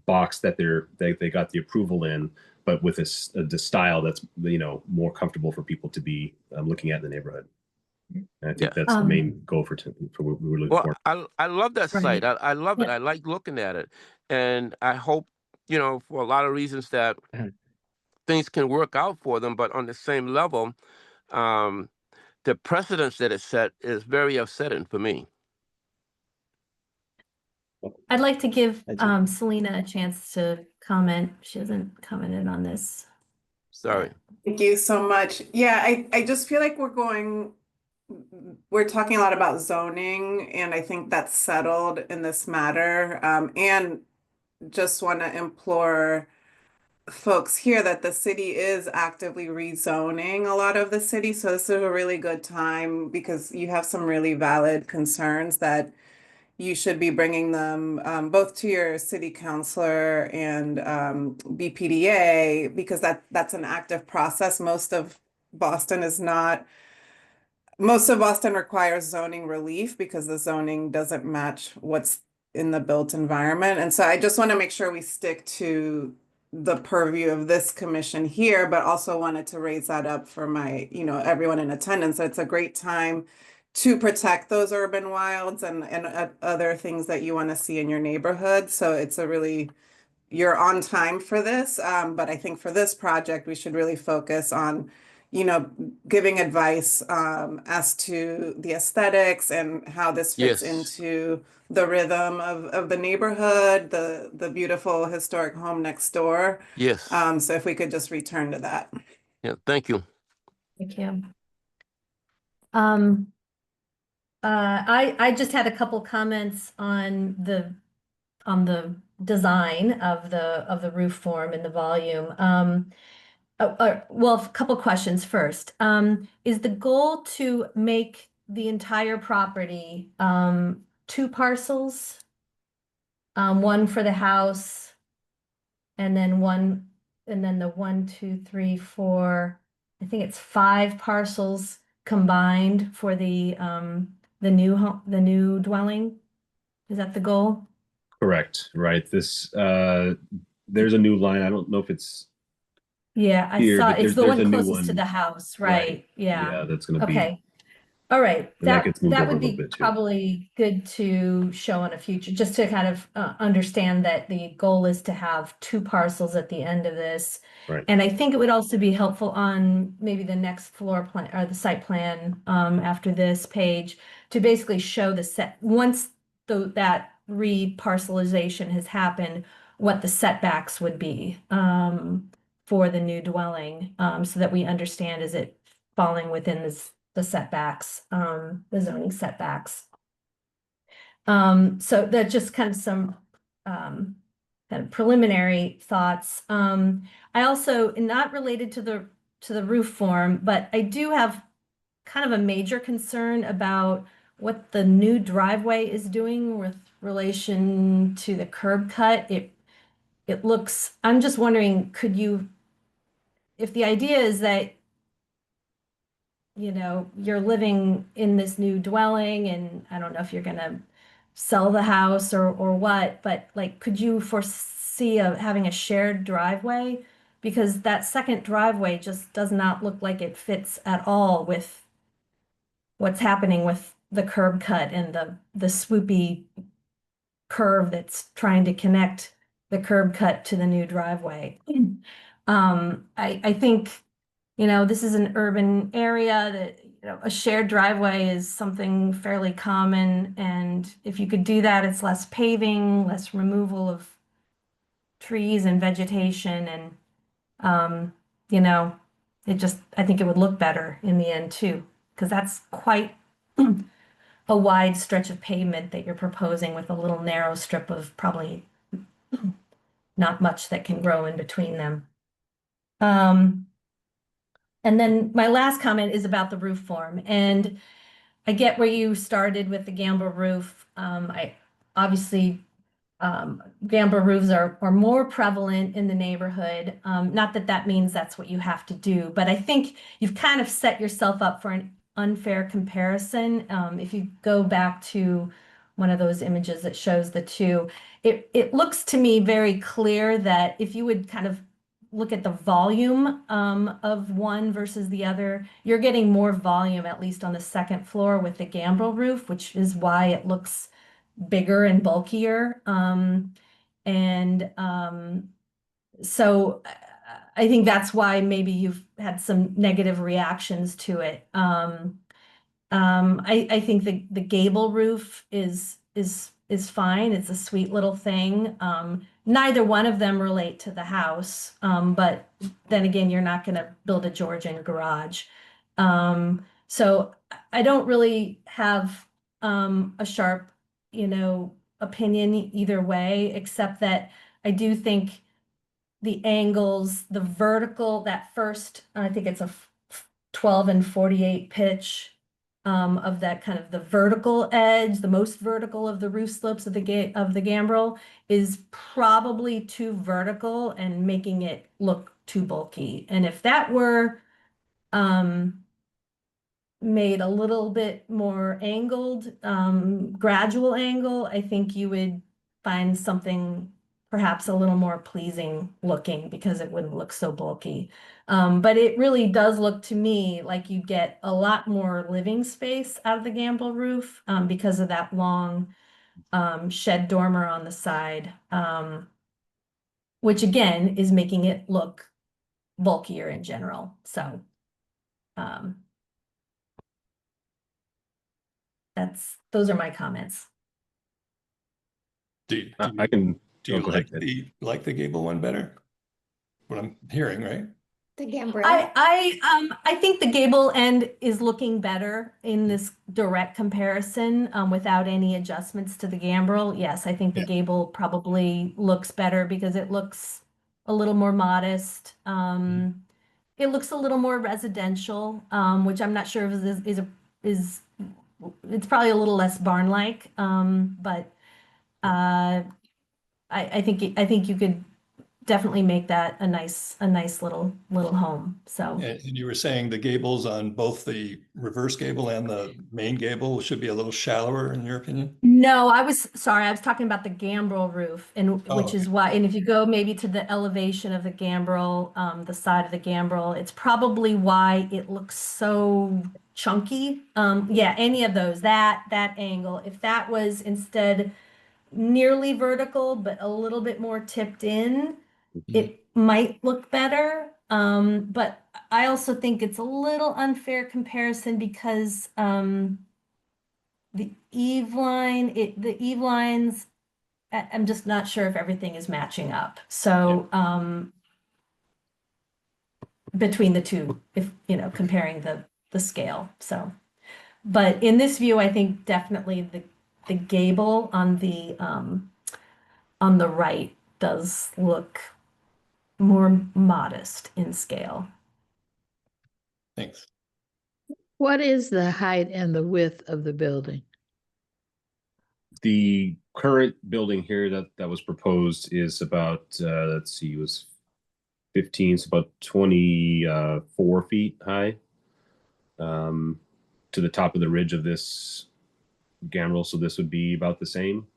box that they got the approval in, but with the style that's more comfortable for people to be looking at in the neighborhood. And I think that's the main goal for what we were looking for. I love that site. I love it. I like looking at it. And I hope, for a lot of reasons that things can work out for them, but on the same level, the precedence that it set is very upsetting for me. I'd like to give Selena a chance to comment. She hasn't commented on this. Sorry. Thank you so much. Yeah, I just feel like we're talking a lot about zoning, and I think that's settled in this matter. And just want to implore folks here that the city is actively rezoning a lot of the city. So this is a really good time because you have some really valid concerns that you should be bringing them both to your city councilor and BPDA, because that's an active process. Most of Boston requires zoning relief because the zoning doesn't match what's in the built environment. And so I just want to make sure we stick to the purview of this commission here, but also wanted to raise that up for my, everyone in attendance. It's a great time to protect those urban wilds and other things that you want to see in your neighborhood. So it's you're on time for this. But I think for this project, we should really focus on, giving advice as to the aesthetics and how this fits into the rhythm of the neighborhood, the beautiful historic home next door. Yes. So if we could just return to that. Yeah, thank you. Thank you. I just had a couple comments on the design of the roof form and the volume. Well, a couple questions first. Is the goal to make the entire property 2 parcels? One for the house, and then the 1, 2, 3, 4, I think it's 5 parcels combined for the new home, the new dwelling? Is that the goal? Correct, right. This, there's a new line. I don't know if it's Yeah, I here, saw, but it's the there's one a new closest to one. the house, Right. right? Yeah. Yeah, that's gonna be, Okay. All right. and that gets moved That over a would little be bit too. probably good to show in a future, just to kind of understand that the goal is to have 2 parcels at the end of this. Right. And I think it would also be helpful on maybe the next floor plan or the site plan after this page to basically show the set, once that reparcelization has happened, what the setbacks would be for the new dwelling, so that we understand, is it falling within the setbacks, the zoning setbacks. So that's just kind of some kind of preliminary thoughts. I also, not related to the roof form, but I do have kind of a major concern about what the new driveway is doing with relation to the curb cut. It looks, I'm just wondering, if the idea is that you're living in this new dwelling, and I don't know if you're gonna sell the house or what, but like, could you foresee having a shared driveway? Because that second driveway just does not look like it fits at all with what's happening with the curb cut and the swoopy curve that's trying to connect the curb cut to the new driveway. I think, this is an urban area that, a shared driveway is something fairly common. And if you could do that, it's less paving, less removal of trees and vegetation. And, I think it would look better in the end too, because that's quite a wide stretch of pavement that you're proposing with a little narrow strip of probably not much that can grow in between them. And then my last comment is about the roof form. And I get where you started with the gambrel roof. I obviously, gambrel roofs are more prevalent in the neighborhood. Not that that means that's what you have to do, but I think you've kind of set yourself up for an unfair comparison. If you go back to one of those images that shows the two, it looks to me very clear that if you would kind of look at the volume of one versus the other, you're getting more volume, at least on the second floor with the gambrel roof, which is why it looks bigger and bulkier. So I think that's why maybe you've had some negative reactions to it. I think the gable roof is fine. It's a sweet little thing. Neither one of them relate to the house, but then again, you're not going to build a Georgian garage. So I don't really have a sharp, opinion either way, except that I do think the angles, the vertical, that first, I think it's a 12 and 48 pitch of that kind of the vertical edge, the most vertical of the roof slopes of the gambrel is probably too vertical and making it look too bulky. And if that were made a little bit more angled, gradual angle, I think you would find something perhaps a little more pleasing looking because it wouldn't look so bulky. But it really does look to me like you get a lot more living space out of the gambrel roof because of that long shed dormer on the side, which again is making it look bulkier in general. So those are my comments. Do you like the gable one better? What I'm hearing, right? The gambrel. I think the gable end is looking better in this direct comparison without any adjustments to the gambrel. Yes, I think the gable probably looks better because it looks a little more modest. It looks a little more residential, which I'm not sure if is it's probably a little less barn-like, but I think you could definitely make that a nice little home. So And you were saying the gables on both the reverse gable and the main gable should be a little shallower in your opinion? no, I was talking about the gambrel roof, and which is why, and if you go maybe to the elevation of the gambrel, the side of the gambrel, it's probably why it looks so chunky. Yeah, any of those, that angle, if that was instead nearly vertical but a little bit more tipped in, it might look better. But I also think it's a little unfair comparison because the eave lines, I'm just not sure if everything is matching up. So between the two, if comparing the scale. So, but in this view, I think definitely the gable on the right does look more modest in scale. Thanks. What is the height and the width of the building? The current building here that was proposed is about let's see, it was 15, so about 24 feet high to the top of the ridge of this gambrel. So this would be about the same.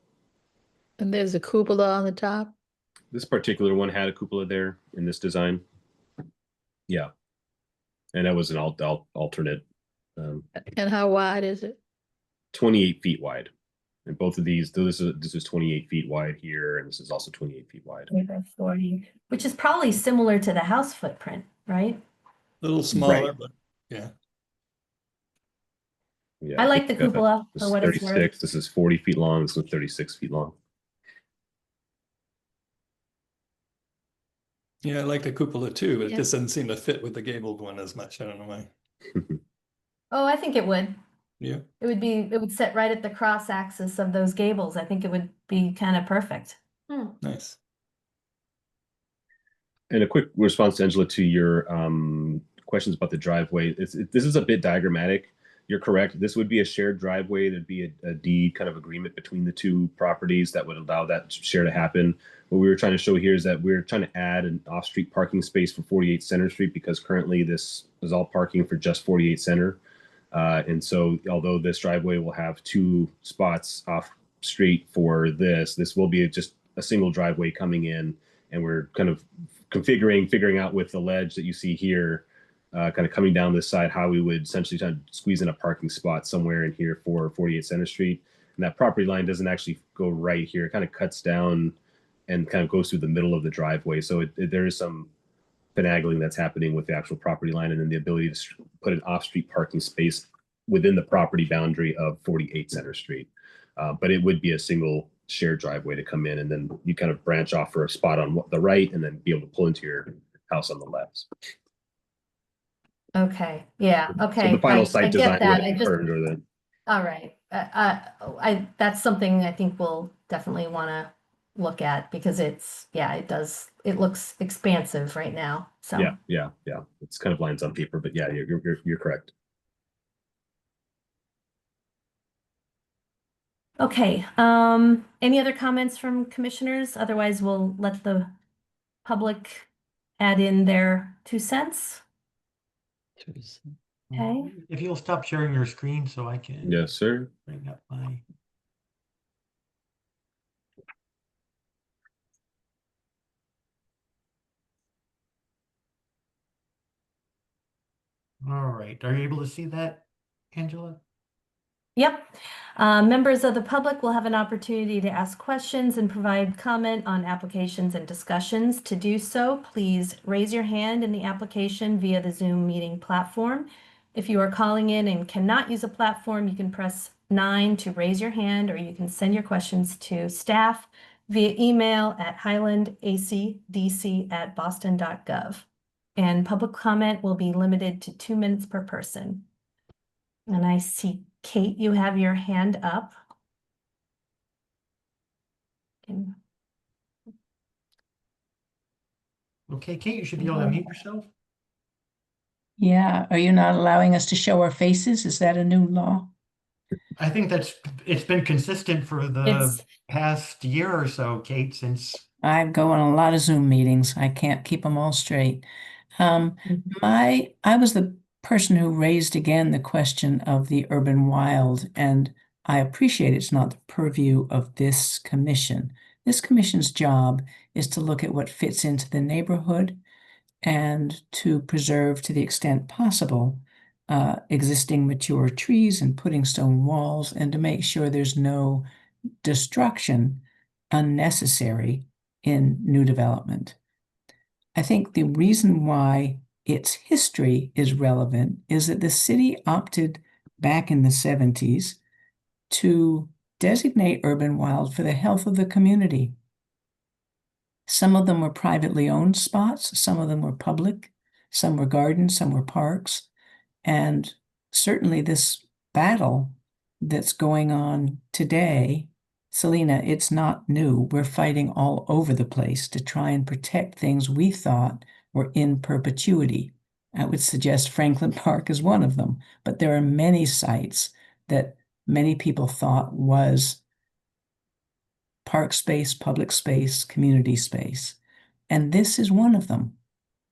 And there's a cupola on the top? This particular one had a cupola there in this design. Yeah. And that was an alternate. And how wide is it? 28 feet wide. And both of these, this is 28 feet wide here, and this is also 28 feet wide. 40, which is probably similar to the house footprint, right? A little smaller, Right. but yeah. Yeah, I like the cupola this for is what it's worth. 36. This is 40 feet long. This is 36 feet long. Yeah, I like the cupola too, but it Yeah. just doesn't seem to fit with the gabled one as much. I don't know why. Oh, I think it would. Yeah. It would sit right at the cross axis of those gables. I think it would be kind of perfect. Nice. And a quick response, Angela, to your questions about the driveway. This is a bit diagrammatic. You're correct. This would be a shared driveway. There'd be a deed kind of agreement between the two properties that would allow that share to happen. What we were trying to show here is that we're trying to add an off-street parking space for 48 Center Street because currently this is all parking for just 48 Center. And so although this driveway will have 2 spots off street for this will be just a single driveway coming in, and we're kind of figuring out with the ledge that you see here, kind of coming down this side, how we would essentially try to squeeze in a parking spot somewhere in here for 48 Center Street. And that property line doesn't actually go right here. It kind of cuts down and kind of goes through the middle of the driveway. So there is some finagling that's happening with the actual property line, and then the ability to put an off-street parking space within the property boundary of 48 Center Street. But it would be a single shared driveway to come in, and then you kind of branch off for a spot on the right and then be able to pull into your house on the left. Okay. Yeah. Okay. So the final site I design get that. would have occurred or then. All right. That's something I think we'll definitely want to look at because it looks expansive right now. So Yeah. It's kind of lines on paper, but yeah, you're correct. Okay, any other comments from commissioners? Otherwise, we'll let the public add in their 2 cents. Okay. If you'll stop sharing your screen so I can. Yes, sir. Bring up my. All right, are you able to see that, Angela? Yep. Members of the public will have an opportunity to ask questions and provide comment on applications and discussions. To do so, please raise your hand in the application via the Zoom meeting platform. If you are calling in and cannot use a platform, you can press 9 to raise your hand, or you can send your questions to staff via email at highlandacdc@boston.gov. And public comment will be limited to 2 minutes per person. And I see, Kate, you have your hand up. And Okay, Kate, you should be able to unmute yourself. Yeah, are you not allowing us to show our faces? Is that a new law? I think it's been consistent for the past year or so, Kate, since I go on a lot of Zoom meetings. I can't keep them all straight. I was the person who raised again the question of the urban wild, and I appreciate it's not the purview of this commission. This commission's job is to look at what fits into the neighborhood and to preserve, to the extent possible, existing mature trees and putting stone walls, and to make sure there's no destruction unnecessary in new development. I think the reason why its history is relevant is that the city opted back in the 70s to designate urban wild for the health of the community. Some of them were privately owned spots, some of them were public, some were gardens, some were parks. And certainly this battle that's going on today, Selena, it's not new. We're fighting all over the place to try and protect things we thought were in perpetuity. I would suggest Franklin Park is one of them, but there are many sites that many people thought was park space, public space, community space. And this is one of them.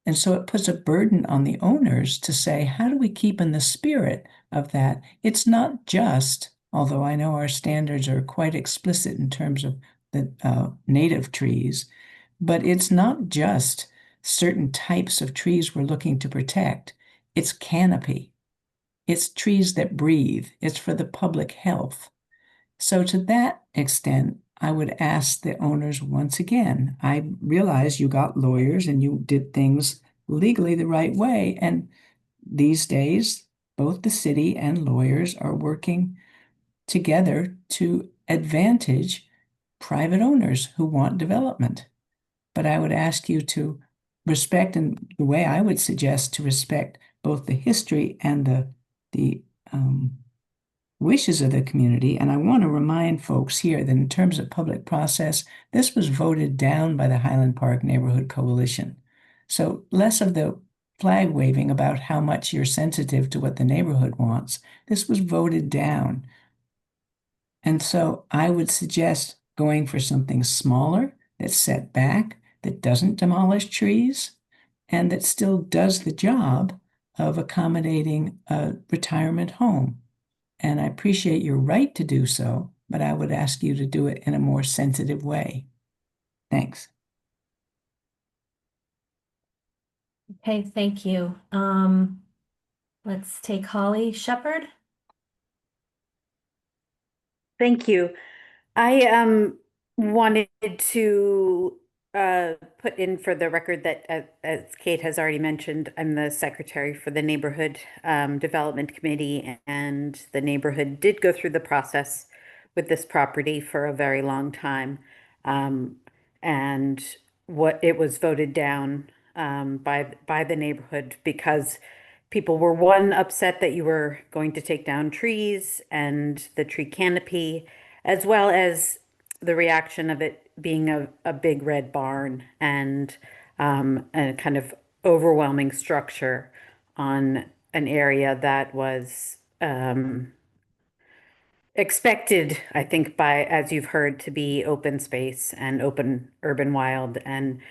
And so it puts a burden on the owners to say, how do we keep in the spirit of that? It's not just, although I know our standards are quite explicit in terms of the native trees, but it's not just certain types of trees we're looking to protect. It's canopy. It's trees that breathe. It's for the public health. So to that extent, I would ask the owners once again, I realize you got lawyers and you did things legally the right way. And these days, both the city and lawyers are working together to advantage private owners who want development. But I would ask you to respect, and the way I would suggest to respect both the history and the wishes of the community. And I want to remind folks here that in terms of public process, this was voted down by the Highland Park Neighborhood Coalition. So less of the flag waving about how much you're sensitive to what the neighborhood wants. This was voted down. And so I would suggest going for something smaller that's set back, that doesn't demolish trees, and that still does the job of accommodating a retirement home. And I appreciate your right to do so, but I would ask you to do it in a more sensitive way. Thanks. Okay, thank you. Let's take Holly Shepherd. Thank you. I wanted to put in for the record that, as Kate has already mentioned, I'm the secretary for the Neighborhood Development Committee, and the neighborhood did go through the process with this property for a very long time. And what it was voted down by the neighborhood because people were, one, upset that you were going to take down trees and the tree canopy, as well as the reaction of it being a big red barn and a kind of overwhelming structure on an area that was expected, I think, by, as you've heard, to be open space and open urban wild. And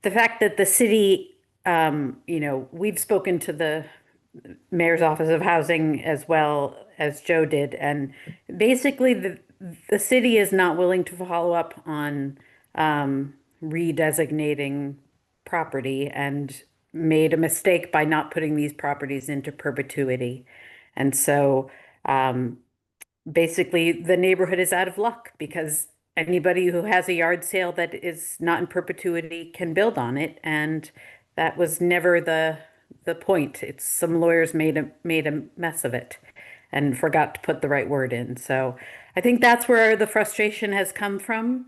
the fact that the city, we've spoken to the Mayor's Office of Housing as well as Joe did, and basically the city is not willing to follow up on redesignating property and made a mistake by not putting these properties into perpetuity. And so basically the neighborhood is out of luck because anybody who has a yard sale that is not in perpetuity can build on it, and that was never the point. It's some lawyers made a mess of it and forgot to put the right word in. So I think that's where the frustration has come from.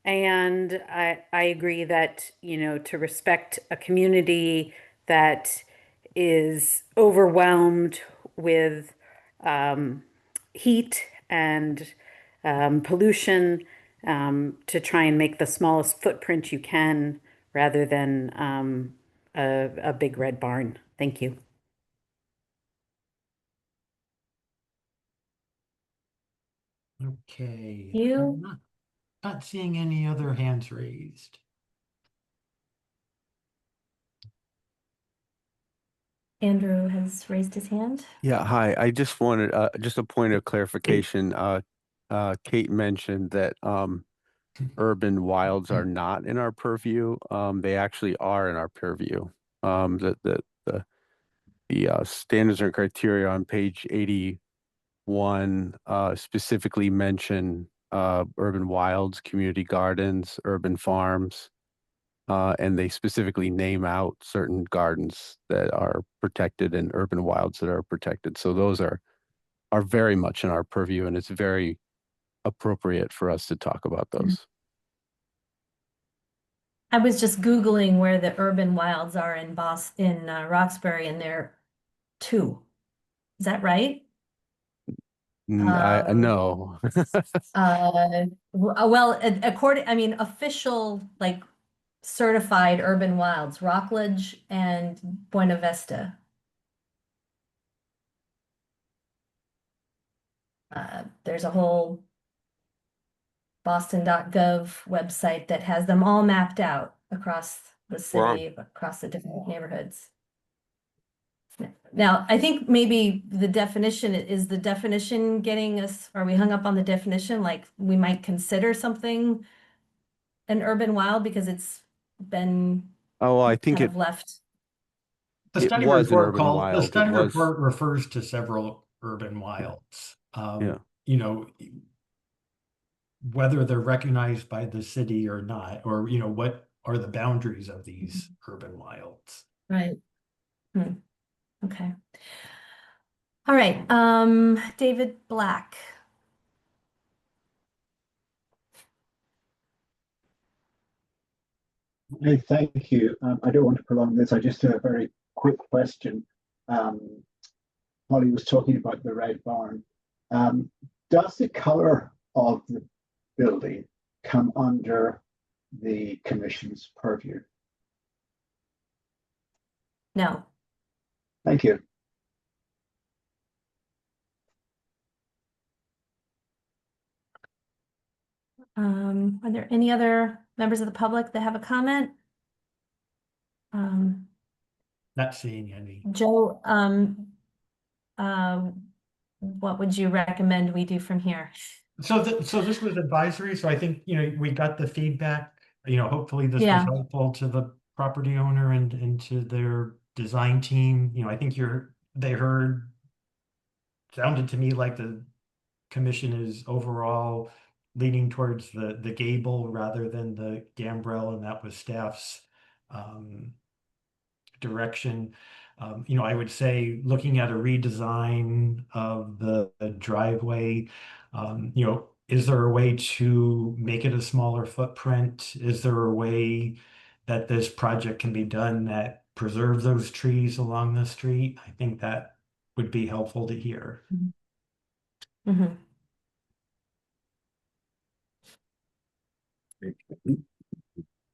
And I agree that, to respect a community that is overwhelmed with heat and pollution, to try and make the smallest footprint you can rather than a big red barn. Thank you. Okay. You? I'm not seeing any other hands raised. Andrew has raised his hand. Yeah, hi. I just wanted just a point of clarification. Kate mentioned that urban wilds are not in our purview. They actually are in our purview. The standards and criteria on page 81 specifically mention urban wilds, community gardens, urban farms, and they specifically name out certain gardens that are protected and urban wilds that are protected. So those are very much in our purview, and it's very appropriate for us to talk about those. I was just Googling where the urban wilds are in Roxbury, and there are 2. Is that right? No. Well, official, like, certified urban wilds, Rockledge and Buena Vista. There's a whole boston.gov website that has them all mapped out across the city, across the different neighborhoods. Now, I think maybe the definition getting us, are we hung up on the definition? Like, we might consider something an urban wild because it's been I think kind of left. The it study was an report urban wild. the study It was, report refers to several urban wilds. yeah. Whether they're recognized by the city or not, or what are the boundaries of these urban wilds? Right. Okay. All right. David Black. Hey, thank you. I don't want to prolong this. I just have a very quick question. Holly was talking about the red barn. Does the color of the building come under the commission's purview? No. Thank you. Are there any other members of the public that have a comment? Not seeing any. Joe, what would you recommend we do from here? So this was advisory. So I think, we got the feedback, hopefully this was Yeah. helpful to the property owner and to their design team. I think sounded to me like the commission is overall leaning towards the gable rather than the gambrel, and that was staff's direction. I would say looking at a redesign of the driveway, is there a way to make it a smaller footprint? Is there a way that this project can be done that preserves those trees along the street? I think that would be helpful to hear. Mm-hmm. All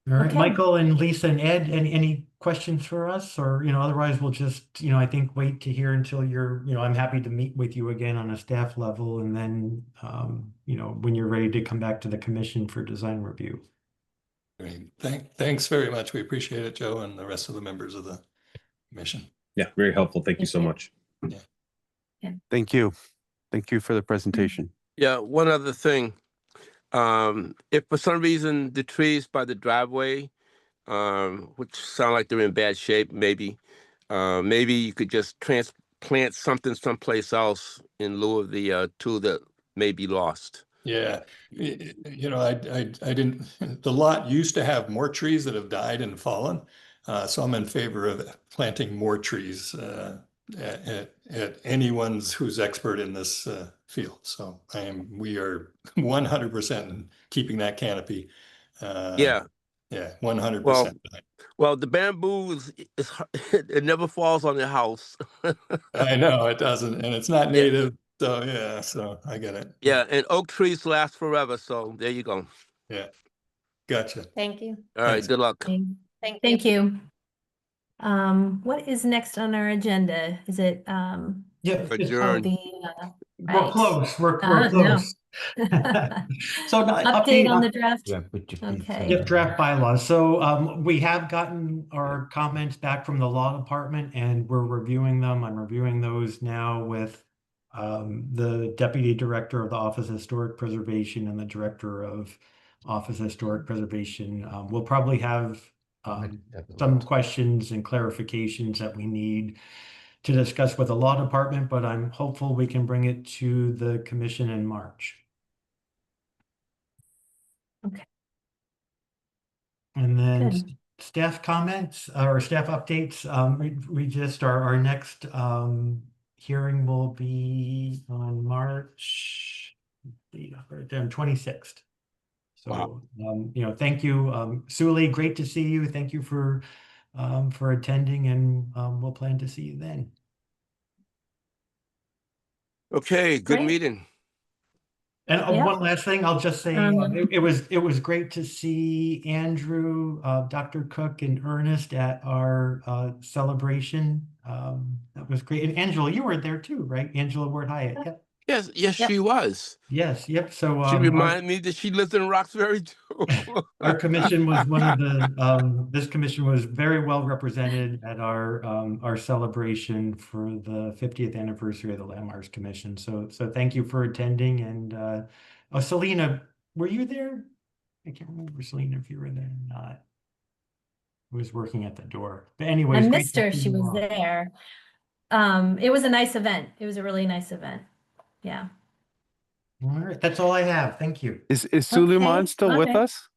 right, Okay. Michael and Lisa and Ed, any questions for us? Or, otherwise we'll just, I think wait to hear until you're, I'm happy to meet with you again on a staff level and then, when you're ready to come back to the commission for design review. Great. Thanks very much. We appreciate it, Joe, and the rest of the members of the commission. Yeah, very helpful. Thank you so much. Thank you. Thank you for the presentation. Yeah, one other thing. If for some reason the trees by the driveway, which sound like they're in bad shape, maybe you could just transplant something someplace else in lieu of the two that may be lost. Yeah, I didn't, the lot used to have more trees that have died and fallen. So I'm in favor of planting more trees at anyone's who's expert in this field. So we are 100% keeping that canopy. Yeah. Yeah, 100%. Well, the bamboo it never falls on the house. I know it doesn't, and it's not native. So yeah, so I get it. Yeah, and oak trees last forever. So there you go. Yeah, gotcha. Thank you. All right, good luck. Thank you. What is next on our agenda? Is it Adjourn. We're close. We're no. close. So Update on the draft. Okay. Yep, draft bylaws. So we have gotten our comments back from the law department and we're reviewing them. I'm reviewing those now with the deputy director of the Office of Historic Preservation and the director of Office of Historic Preservation. We'll probably have some questions and clarifications that we need to discuss with the law department, but I'm hopeful we can bring it to the commission in March. Okay. And then Good. staff comments or staff updates. We just our next hearing will be on March 26th. So thank you, Suli. Great to see you. Thank you for attending, and we'll plan to see you then. Okay, good meeting. And one last thing, I'll just say it was great to see Andrew, Dr. Cook, and Ernest at our celebration. That was great. And Angela, you were there too, right? Angela Ward Hyatt. Yep. Yes, she was. Yes, yep. So she reminded me that she lives in Roxbury too. Our commission was one of the. This commission was very well represented at our celebration for the 50th anniversary of the Landmarks Commission. So thank you for attending. And Selena, were you there? I can't remember, Selena, if you were there or not. I was working at the door. But anyways, I missed her. She was there. It was a nice event. It was a really nice event. Yeah. All right, that's all I have. Thank you. Is Suleiman still with us?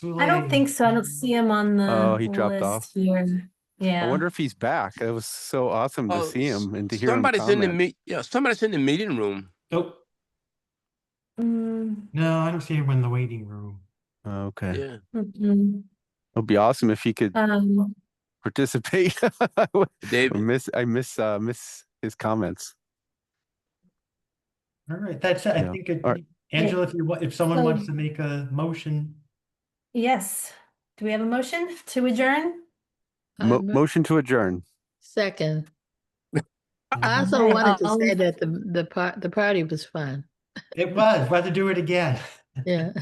I don't think so. I don't see him on the he dropped off here. Yeah. I wonder if he's back. It was so awesome to see him and to hear him somebody's comment. Somebody's in the meeting room. Nope. No, I don't see him in the waiting room. Okay. Yeah. It'll be awesome if he could participate. I miss his comments. All right, that's it. I think Angela, if someone wants to make a motion. Yes. Do we have a motion to adjourn? Motion to adjourn. Second. I also wanted to say that the party was fun. It was. We'll have to do it again. Yeah.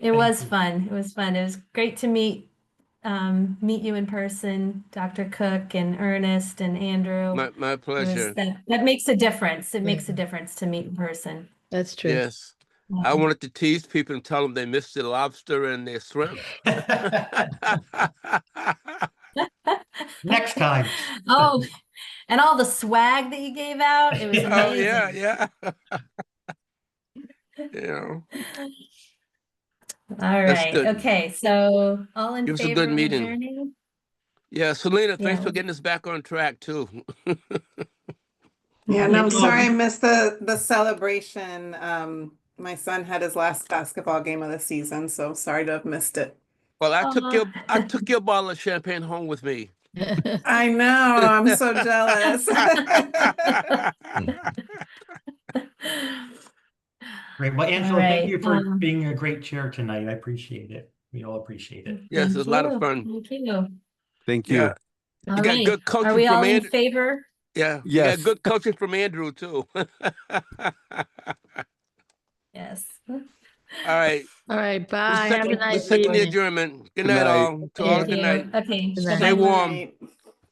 It was fun. It was fun. It was great to meet you in person, Dr. Cook and Ernest and Andrew. My pleasure. That makes a difference. It makes a difference to meet in person. That's true. Yes. I wanted to tease people and tell them they missed their lobster and their shrimp. Next time. Oh, and all the swag that you gave out. It was amazing. Oh, yeah. All right. Okay. So all in it was favor a good of meeting. adjourning? Yeah, Selena, thanks for getting us back on track too. Yeah, and I'm sorry I missed the celebration. My son had his last basketball game of the season, so sorry to have missed it. Well, I took your bottle of champagne home with me. I know, I'm so jealous. Great. Well, Angela, All thank right, you for being a great chair tonight. I appreciate it. We all appreciate it. Yes, thank it's a lot of you. fun. Thank you. Thank Yeah. you. All You got right. good Are coaching we from all in Andrew. favor? Yeah, you Yes. got good coaching from Andrew too. Yes. All right. All right, We bye. Have a second, we nice second the evening. adjournment. Good Good night, night. all. To all, Thank good you. night. Okay. Good night. Stay Bye-bye. warm. Night.